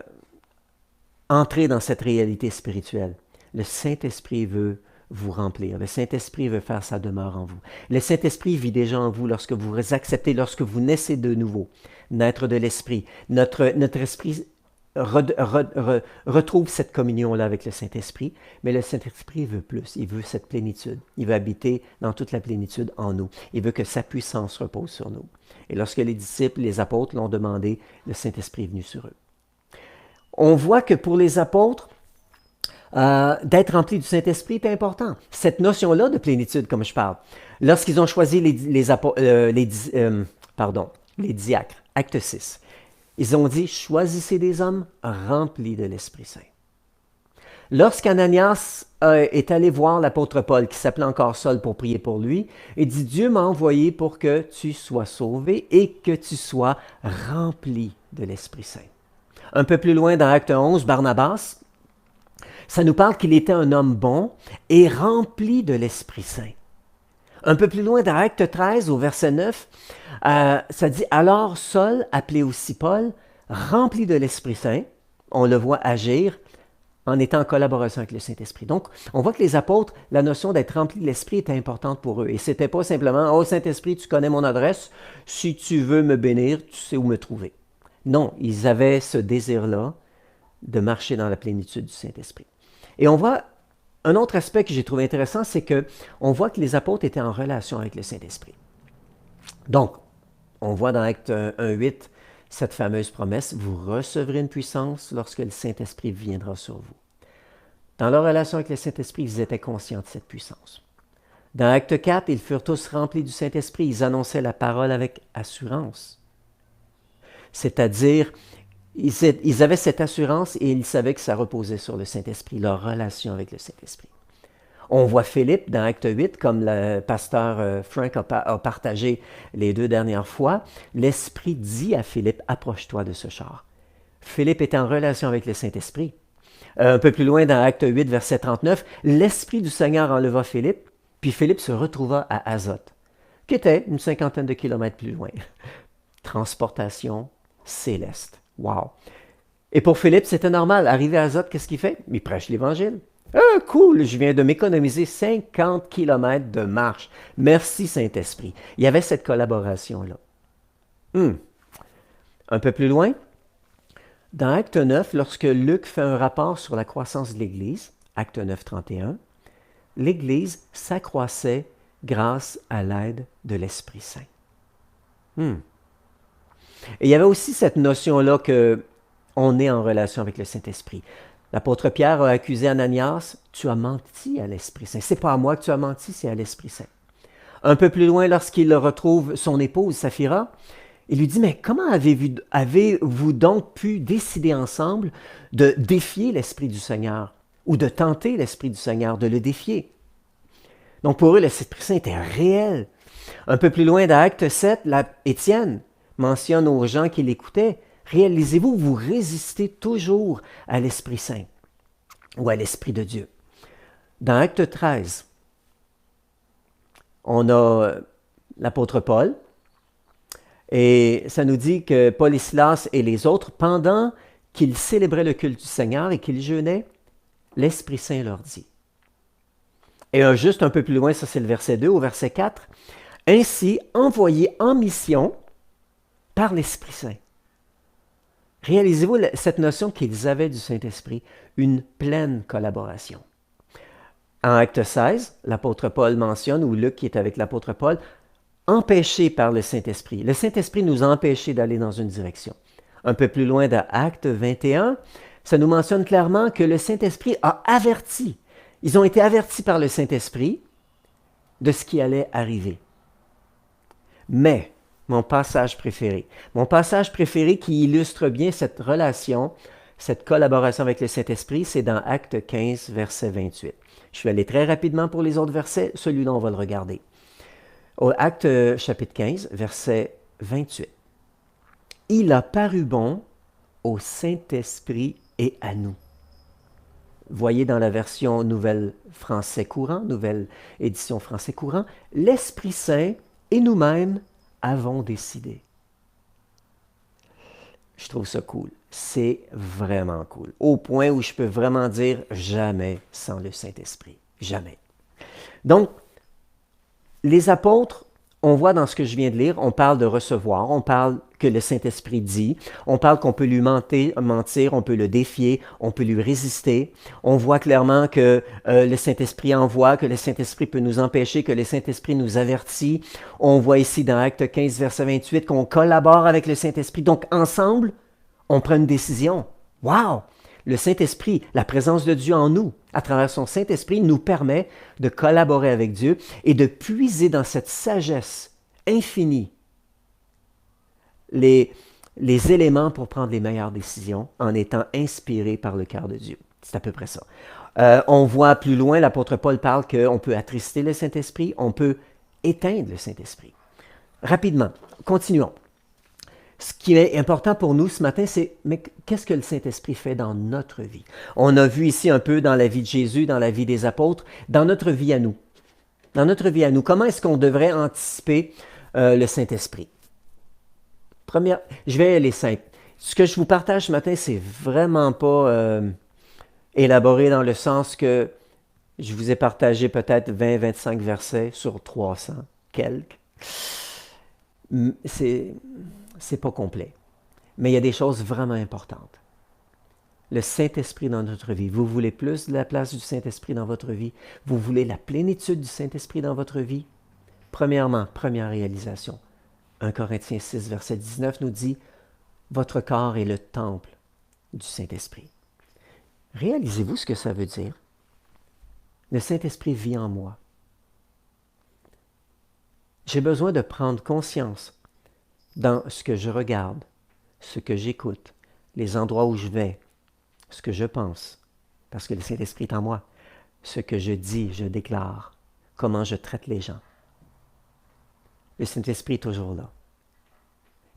dans cette réalité spirituelle. Le Saint-Esprit veut vous remplir. Le Saint-Esprit veut faire sa demeure en vous. Le Saint-Esprit vit déjà en vous lorsque vous acceptez, lorsque vous naissez de nouveau, naître de l'Esprit. Notre esprit retrouve cette communion-là avec le Saint-Esprit, mais le Saint-Esprit veut plus. Il veut cette plénitude. Il veut habiter dans toute la plénitude en nous. Il veut que sa puissance repose sur nous. Et lorsque les disciples, les apôtres l'ont demandé, le Saint-Esprit est venu sur eux. On voit que pour les apôtres, d'être remplis du Saint-Esprit est important. Cette notion-là de plénitude, comme je parle, lorsqu'ils ont choisi les diacres, acte 6, ils ont dit, choisissez des hommes remplis de l'Esprit Saint. Lorsqu'Ananias est allé voir l'apôtre Paul, qui s'appelait encore Saul, pour prier pour lui, il dit, Dieu m'a envoyé pour que tu sois sauvé et que tu sois rempli de l'Esprit Saint. Un peu plus loin, dans Acte 11, Barnabas, ça nous parle qu'il était un homme bon et rempli de l'Esprit Saint. Un peu plus loin, dans Acte 13, au verset 9, ça dit « Alors Saul, appelé aussi Paul, rempli de l'Esprit Saint, on le voit agir en étant en collaboration avec le Saint-Esprit. » Donc, on voit que les apôtres, la notion d'être rempli de l'Esprit était importante pour eux. Et ce n'était pas simplement « Oh Saint-Esprit, tu connais mon adresse, si tu veux me bénir, tu sais où me trouver. » Non, ils avaient ce désir-là de marcher dans la plénitude du Saint-Esprit. Et on voit un autre aspect que j'ai trouvé intéressant, c'est qu'on voit que les apôtres étaient en relation avec le Saint-Esprit. Donc, on voit dans Acte 1:8 cette fameuse promesse, vous recevrez une puissance lorsque le Saint-Esprit viendra sur vous. Dans leur relation avec le Saint-Esprit, ils étaient conscients de cette puissance. Dans Acte 4, ils furent tous remplis du Saint-Esprit, ils annonçaient la parole avec assurance. C'est-à-dire, ils avaient cette assurance et ils savaient que ça reposait sur le Saint-Esprit, leur relation avec le Saint-Esprit. On voit Philippe dans Acte 8, comme le pasteur Frank a partagé les 2 dernières fois, l'Esprit dit à Philippe, approche-toi de ce char. Philippe était en relation avec le Saint-Esprit. Un peu plus loin dans Acte 8, verset 39, l'Esprit du Seigneur enleva Philippe, puis Philippe se retrouva à Azote, qui était une 50aine de kilomètres plus loin. Transportation céleste. Wow! Et pour Philippe, c'était normal. Arrivé à Azote, qu'est-ce qu'il fait? Il prêche l'Évangile. Ah, cool! Je viens de m'économiser 50 kilomètres de marche. Merci, Saint-Esprit. Il y avait cette collaboration-là. Un peu plus loin, dans Acte 9, lorsque Luc fait un rapport sur la croissance de l'Église, Acte 9, 31, l'Église s'accroissait grâce à l'aide de l'Esprit Saint. Et il y avait aussi cette notion-là qu'on est en relation avec le Saint-Esprit. L'apôtre Pierre a accusé Ananias, « Tu as menti à l'Esprit Saint. » C'est pas à moi que tu as menti, c'est à l'Esprit Saint. Un peu plus loin, lorsqu'il retrouve son épouse, Saphira, il lui dit, « Mais comment avez-vous donc pu décider ensemble de défier l'Esprit du Seigneur ou de tenter l'Esprit du Seigneur, de le défier? » Donc pour eux, l'Esprit Saint était réel. Un peu plus loin, dans Acte 7, Étienne mentionne aux gens qui l'écoutaient, « Réalisez-vous, vous résistez toujours à l'Esprit Saint ou à l'Esprit de Dieu. Dans Acte 13, on a l'apôtre Paul, et ça nous dit que Paul et Silas et les autres, pendant qu'ils célébraient le culte du Seigneur et qu'ils jeûnaient, l'Esprit Saint leur dit. Et juste un peu plus loin, ça c'est le verset 2, au verset 4, « Ainsi, envoyés en mission par l'Esprit Saint. » Réalisez-vous cette notion qu'ils avaient du Saint-Esprit, une pleine collaboration. En Acte 16, l'apôtre Paul mentionne, ou Luc qui est avec l'apôtre Paul, empêchés par le Saint-Esprit. Le Saint-Esprit nous a empêchés d'aller dans une direction. Un peu plus loin dans Acte 21, ça nous mentionne clairement que le Saint-Esprit a averti. Ils ont été avertis par le Saint-Esprit de ce qui allait arriver. Mais, mon passage préféré qui illustre bien cette relation, cette collaboration avec le Saint-Esprit, c'est dans Acte 15, verset 28. Je vais aller très rapidement pour les autres versets, celui-là on va le regarder. Au Acte chapitre 15, verset 28. « Il a paru bon au Saint-Esprit et à nous. » Voyez dans la version Nouvelle Français Courant, Nouvelle Édition Français Courant, « L'Esprit Saint et nous-mêmes avons décidé. » Je trouve ça cool. C'est vraiment cool. Au point où je peux vraiment dire jamais sans le Saint-Esprit. Jamais. Donc, les apôtres, on voit dans ce que je viens de lire, on parle de recevoir, on parle que le Saint-Esprit dit, on parle qu'on peut lui mentir, on peut le défier, on peut lui résister. On voit clairement que le Saint-Esprit envoie, que le Saint-Esprit peut nous empêcher, que le Saint-Esprit nous avertit. On voit ici dans Acte 15, verset 28, qu'on collabore avec le Saint-Esprit. Donc, ensemble, on prend une décision. Wow! Le Saint-Esprit, la présence de Dieu en nous, à travers son Saint-Esprit, nous permet de collaborer avec Dieu et de puiser dans cette sagesse infinie les éléments pour prendre les meilleures décisions en étant inspiré par le cœur de Dieu. C'est à peu près ça. On voit plus loin, l'apôtre Paul parle qu'on peut attrister le Saint-Esprit, on peut éteindre le Saint-Esprit. Rapidement, continuons. Ce qui est important pour nous ce matin, c'est mais qu'est-ce que le Saint-Esprit fait dans notre vie? On a vu ici un peu dans la vie de Jésus, dans la vie des apôtres, dans notre vie à nous. Dans notre vie à nous, comment est-ce qu'on devrait anticiper le Saint-Esprit? Première, je vais aller simple. Ce que je vous partage ce matin, c'est vraiment pas élaboré dans le sens que je vous ai partagé peut-être 20-25 versets sur 300 quelques. C'est pas complet. Mais il y a des choses vraiment importantes. Le Saint-Esprit dans notre vie. Vous voulez plus de la place du Saint-Esprit dans votre vie? Vous voulez la plénitude du Saint-Esprit dans votre vie? Premièrement, première réalisation. 1 Corinthiens 6, verset 19 nous dit « Votre corps est le temple du Saint-Esprit. » Réalisez-vous ce que ça veut dire? Le Saint-Esprit vit en moi. J'ai besoin de prendre conscience dans ce que je regarde, ce que j'écoute, les endroits où je vais, ce que je pense, parce que le Saint-Esprit est en moi, ce que je dis, je déclare, comment je traite les gens. Le Saint-Esprit est toujours là.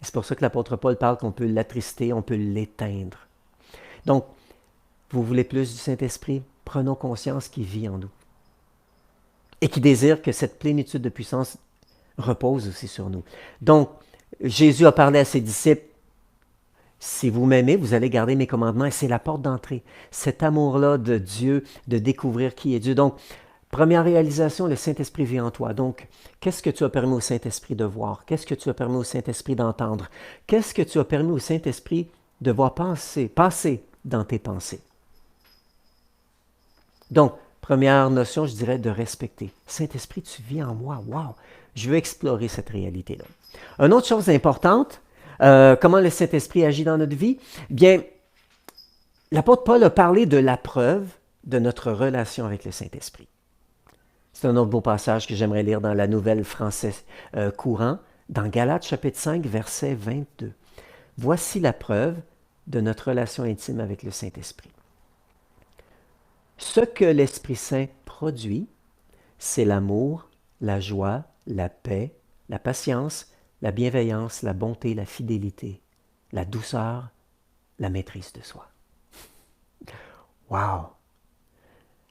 Et c'est pour ça que l'apôtre Paul parle qu'on peut l'attrister, on peut l'éteindre. Donc, vous voulez plus du Saint-Esprit? Prenons conscience qu'il vit en nous. Et qui désire que cette plénitude de puissance repose aussi sur nous. Donc, Jésus a parlé à ses disciples, « Si vous m'aimez, vous allez garder mes commandements. » Et c'est la porte d'entrée. Cet amour-là de Dieu, de découvrir qui est Dieu. Donc, première réalisation, le Saint-Esprit vit en toi. Donc, qu'est-ce que tu as permis au Saint-Esprit de voir? Qu'est-ce que tu as permis au Saint-Esprit d'entendre? Qu'est-ce que tu as permis au Saint-Esprit de voir passer dans tes pensées? Donc, première notion, je dirais, de respecter. Saint-Esprit, tu vis en moi. Wow! Je veux explorer cette réalité-là. Une autre chose importante, comment le Saint-Esprit agit dans notre vie? Bien, l'apôtre Paul a parlé de la preuve de notre relation avec le Saint-Esprit. C'est un autre beau passage que j'aimerais lire dans la Nouvelle Français Courant, dans Galates chapitre 5, verset 22. « Voici la preuve de notre relation intime avec le Saint-Esprit. Ce que l'Esprit Saint produit, c'est l'amour, la joie, la paix, la patience, la bienveillance, la bonté, la fidélité, la douceur, la maîtrise de soi. Wow!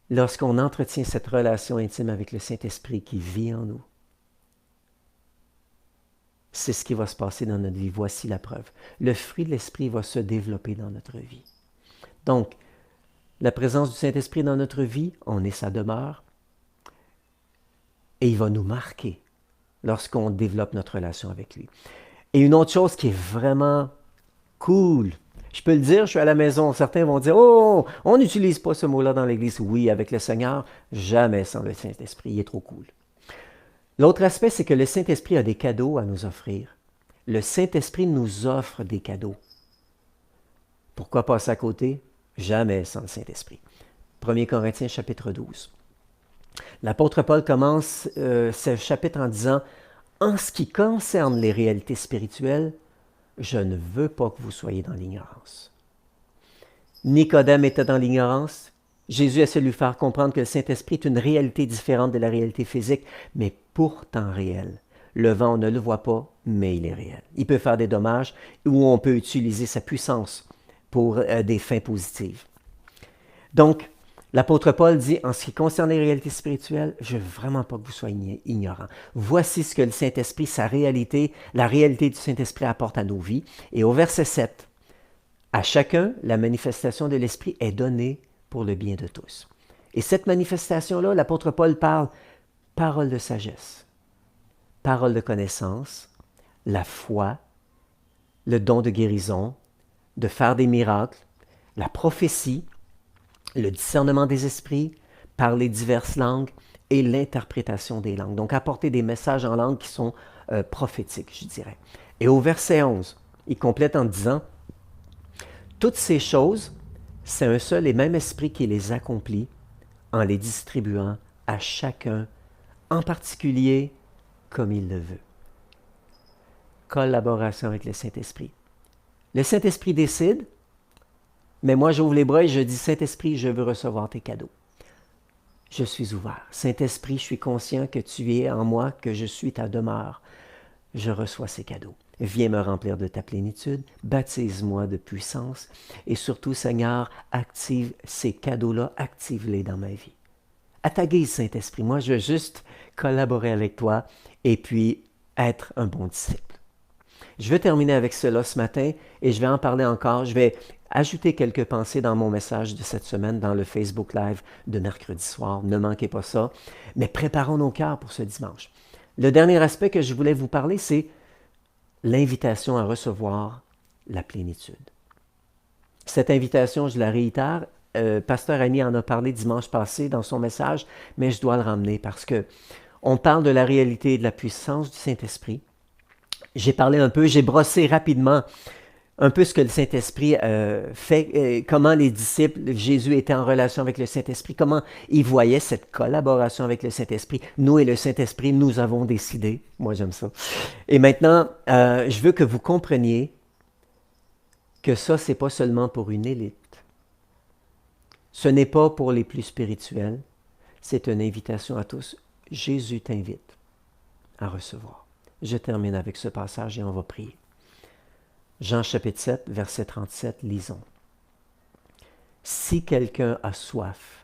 Lorsqu'on entretient cette relation intime avec le Saint-Esprit qui vit en nous, c'est ce qui va se passer dans notre vie. Voici la preuve. Le fruit de l'Esprit va se développer dans notre vie. Donc, la présence du Saint-Esprit dans notre vie, on est sa demeure, et il va nous marquer lorsqu'on développe notre relation avec lui. Et une autre chose qui est vraiment cool, je peux le dire, je suis à la maison, certains vont dire « Oh, on n'utilise pas ce mot-là dans l'Église. » Oui, avec le Seigneur, jamais sans le Saint-Esprit, il est trop cool. L'autre aspect, c'est que le Saint-Esprit a des cadeaux à nous offrir. Le Saint-Esprit nous offre des cadeaux. Pourquoi passer à côté? Jamais sans le Saint-Esprit. 1 Corinthiens chapitre 12. L'apôtre Paul commence ce chapitre en disant « En ce qui concerne les réalités spirituelles, je ne veux pas que vous soyez dans l'ignorance. » Nicodème était dans l'ignorance. Jésus essaie de lui faire comprendre que le Saint-Esprit est une réalité différente de la réalité physique, mais pourtant réelle. Le vent, on ne le voit pas, mais il est réel. Il peut faire des dommages ou on peut utiliser sa puissance pour des fins positives. Donc, l'apôtre Paul dit, en ce qui concerne les réalités spirituelles, je ne veux vraiment pas que vous soyez ignorants. Voici ce que le Saint-Esprit, sa réalité, la réalité du Saint-Esprit apporte à nos vies. Et au verset 7, à chacun, la manifestation de l'Esprit est donnée pour le bien de tous. Et cette manifestation-là, l'apôtre Paul parle parole de sagesse, parole de connaissance, la foi, le don de guérison, de faire des miracles, la prophétie, le discernement des esprits, parler diverses langues et l'interprétation des langues. Donc, apporter des messages en langue qui sont prophétiques, je dirais. Et au verset 11, il complète en disant « Toutes ces choses, c'est un seul et même esprit qui les accomplit en les distribuant à chacun, en particulier comme il le veut. » Collaboration avec le Saint-Esprit. Le Saint-Esprit décide, mais moi j'ouvre les bras et je dis « Saint-Esprit, je veux recevoir tes cadeaux. » Je suis ouvert. Saint-Esprit, je suis conscient que tu es en moi, que je suis ta demeure. Je reçois ces cadeaux. Viens me remplir de ta plénitude, baptise-moi de puissance et surtout, Seigneur, active ces cadeaux-là, active-les dans ma vie. À ta guise, Saint-Esprit, moi je veux juste collaborer avec toi et puis être un bon disciple. Je vais terminer avec cela ce matin et je vais en parler encore. Je vais ajouter quelques pensées dans mon message de cette semaine dans le Facebook Live de mercredi soir. Ne manquez pas ça. Mais préparons nos cœurs pour ce dimanche. Le dernier aspect que je voulais vous parler, c'est l'invitation à recevoir la plénitude. Cette invitation, je la réitère. Pasteur Annie en a parlé dimanche passé dans son message, mais je dois le ramener parce que on parle de la réalité et de la puissance du Saint-Esprit. J'ai parlé un peu, j'ai brossé rapidement un peu ce que le Saint-Esprit fait, comment les disciples, Jésus était en relation avec le Saint-Esprit, comment ils voyaient cette collaboration avec le Saint-Esprit. Nous et le Saint-Esprit, nous avons décidé. Moi, j'aime ça. Et maintenant, je veux que vous compreniez que ça, c'est pas seulement pour une élite. Ce n'est pas pour les plus spirituels. C'est une invitation à tous. Jésus t'invite à recevoir. Je termine avec ce passage et on va prier. Jean chapitre 7, verset 37, lisons. « Si quelqu'un a soif,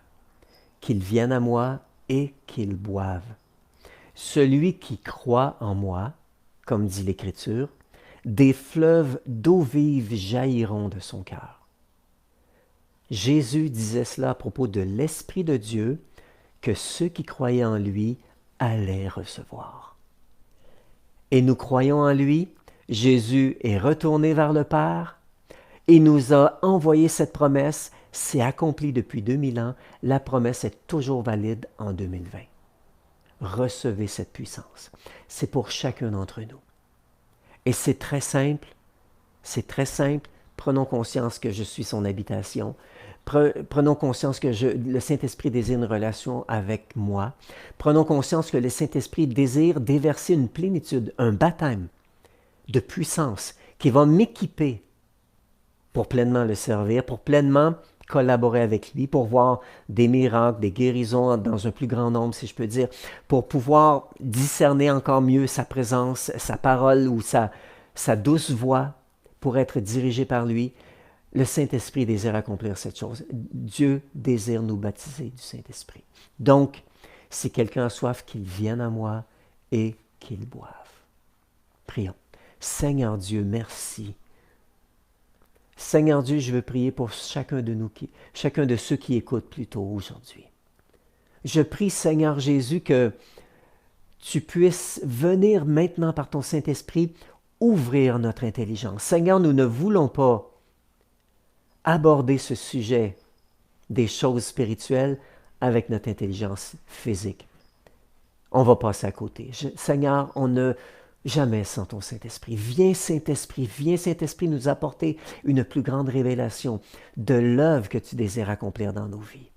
qu'il vienne à moi et qu'il boive. Celui qui croit en moi, comme dit l'Écriture, des fleuves d'eau vive jailliront de son cœur. » Jésus disait cela à propos de l'Esprit de Dieu que ceux qui croyaient en lui allaient recevoir. Et nous croyons en lui. Jésus est retourné vers le Père. Il nous a envoyé cette promesse. C'est accompli depuis 2000 ans. La promesse est toujours valide en 2020. Recevez cette puissance. C'est pour chacun d'entre nous. Et c'est très simple. C'est très simple. Prenons conscience que je suis son habitation. Prenons conscience que le Saint-Esprit désire une relation avec moi. Prenons conscience que le Saint-Esprit désire déverser une plénitude, un baptême de puissance qui va m'équiper pour pleinement le servir, pour pleinement collaborer avec lui, pour voir des miracles, des guérisons dans un plus grand nombre, si je peux dire, pour pouvoir discerner encore mieux sa présence, sa parole ou sa douce voix, pour être dirigés par lui. Le Saint-Esprit désire accomplir cette chose. Dieu désire nous baptiser du Saint-Esprit. Donc, si quelqu'un a soif, qu'il vienne à moi et qu'il boive. Prions. Seigneur Dieu, merci. Seigneur Dieu, je veux prier pour chacun de ceux qui écoutent plutôt aujourd'hui. Je prie, Seigneur Jésus, que tu puisses venir maintenant par ton Saint-Esprit ouvrir notre intelligence. Seigneur, nous ne voulons pas aborder ce sujet des choses spirituelles avec notre intelligence physique. On va passer à côté. Seigneur, on ne jamais sans ton Saint-Esprit. Viens Saint-Esprit nous apporter une plus grande révélation de l'œuvre que tu désires accomplir dans nos vies.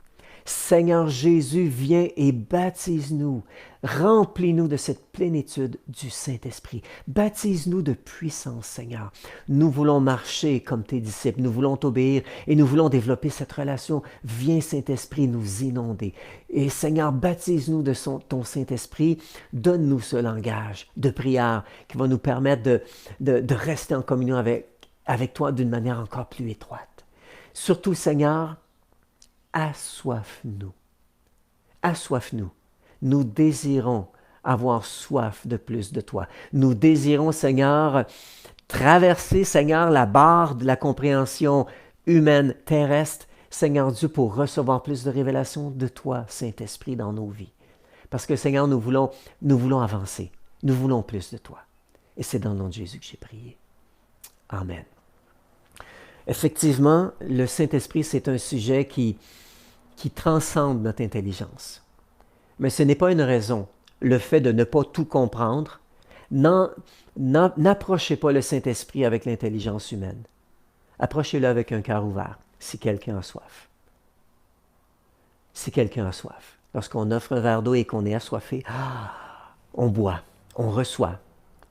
Seigneur Jésus, viens et baptise-nous. Remplis-nous de cette plénitude du Saint-Esprit. Baptise-nous de puissance, Seigneur. Nous voulons marcher comme tes disciples. Nous voulons t'obéir et nous voulons développer cette relation. Viens, Saint-Esprit, nous inonder. Et Seigneur, baptise-nous de ton Saint-Esprit. Donne-nous ce langage de prière qui va nous permettre de rester en communion avec toi d'une manière encore plus étroite. Surtout, Seigneur, assoiffe-nous. Assoiffe-nous. Nous désirons avoir soif de plus de toi. Nous désirons, Seigneur, traverser, Seigneur, la barre de la compréhension humaine, terrestre, Seigneur Dieu, pour recevoir plus de révélations de toi, Saint-Esprit, dans nos vies. Parce que, Seigneur, nous voulons avancer. Nous voulons plus de toi. Et c'est dans le nom de Jésus que j'ai prié. Amen. Effectivement, le Saint-Esprit, c'est un sujet qui transcende notre intelligence. Mais ce n'est pas une raison, le fait de ne pas tout comprendre. N'approchez pas le Saint-Esprit avec l'intelligence humaine. Approchez-le avec un cœur ouvert, si quelqu'un a soif. Si quelqu'un a soif. Lorsqu'on offre un verre d'eau et qu'on est assoiffé, on boit, on reçoit.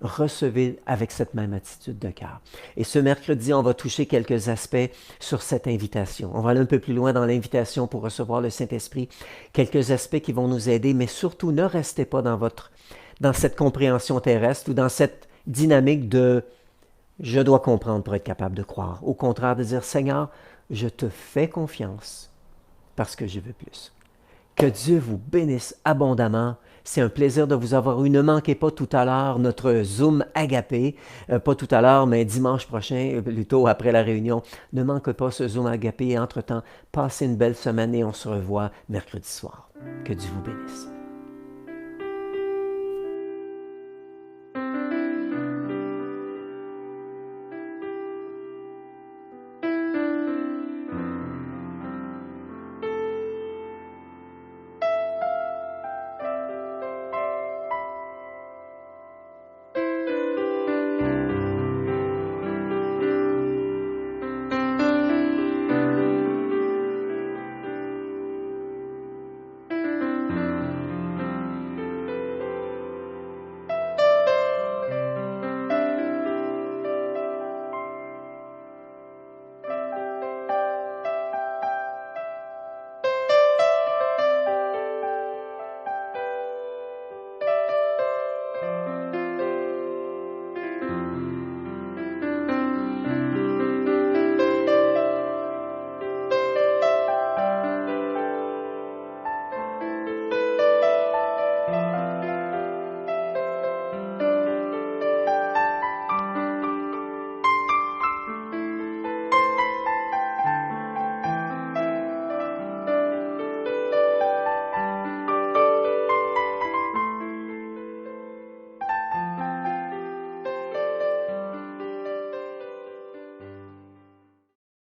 Recevez avec cette même attitude de cœur. Et ce mercredi, on va toucher quelques aspects sur cette invitation. On va aller un peu plus loin dans l'invitation pour recevoir le Saint-Esprit. Quelques aspects qui vont nous aider, mais surtout, ne restez pas dans cette compréhension terrestre ou dans cette dynamique de « je dois comprendre pour être capable de croire ». Au contraire, de dire « Seigneur, je te fais confiance parce que je veux plus ». Que Dieu vous bénisse abondamment. C'est un plaisir de vous avoir eu. Ne manquez pas tout à l'heure notre Zoom Agapé. Pas tout à l'heure, mais dimanche prochain, plutôt après la réunion. Ne manquez pas ce Zoom Agapé. Et entre-temps, passez une belle semaine et on se revoit mercredi soir. Que Dieu vous bénisse.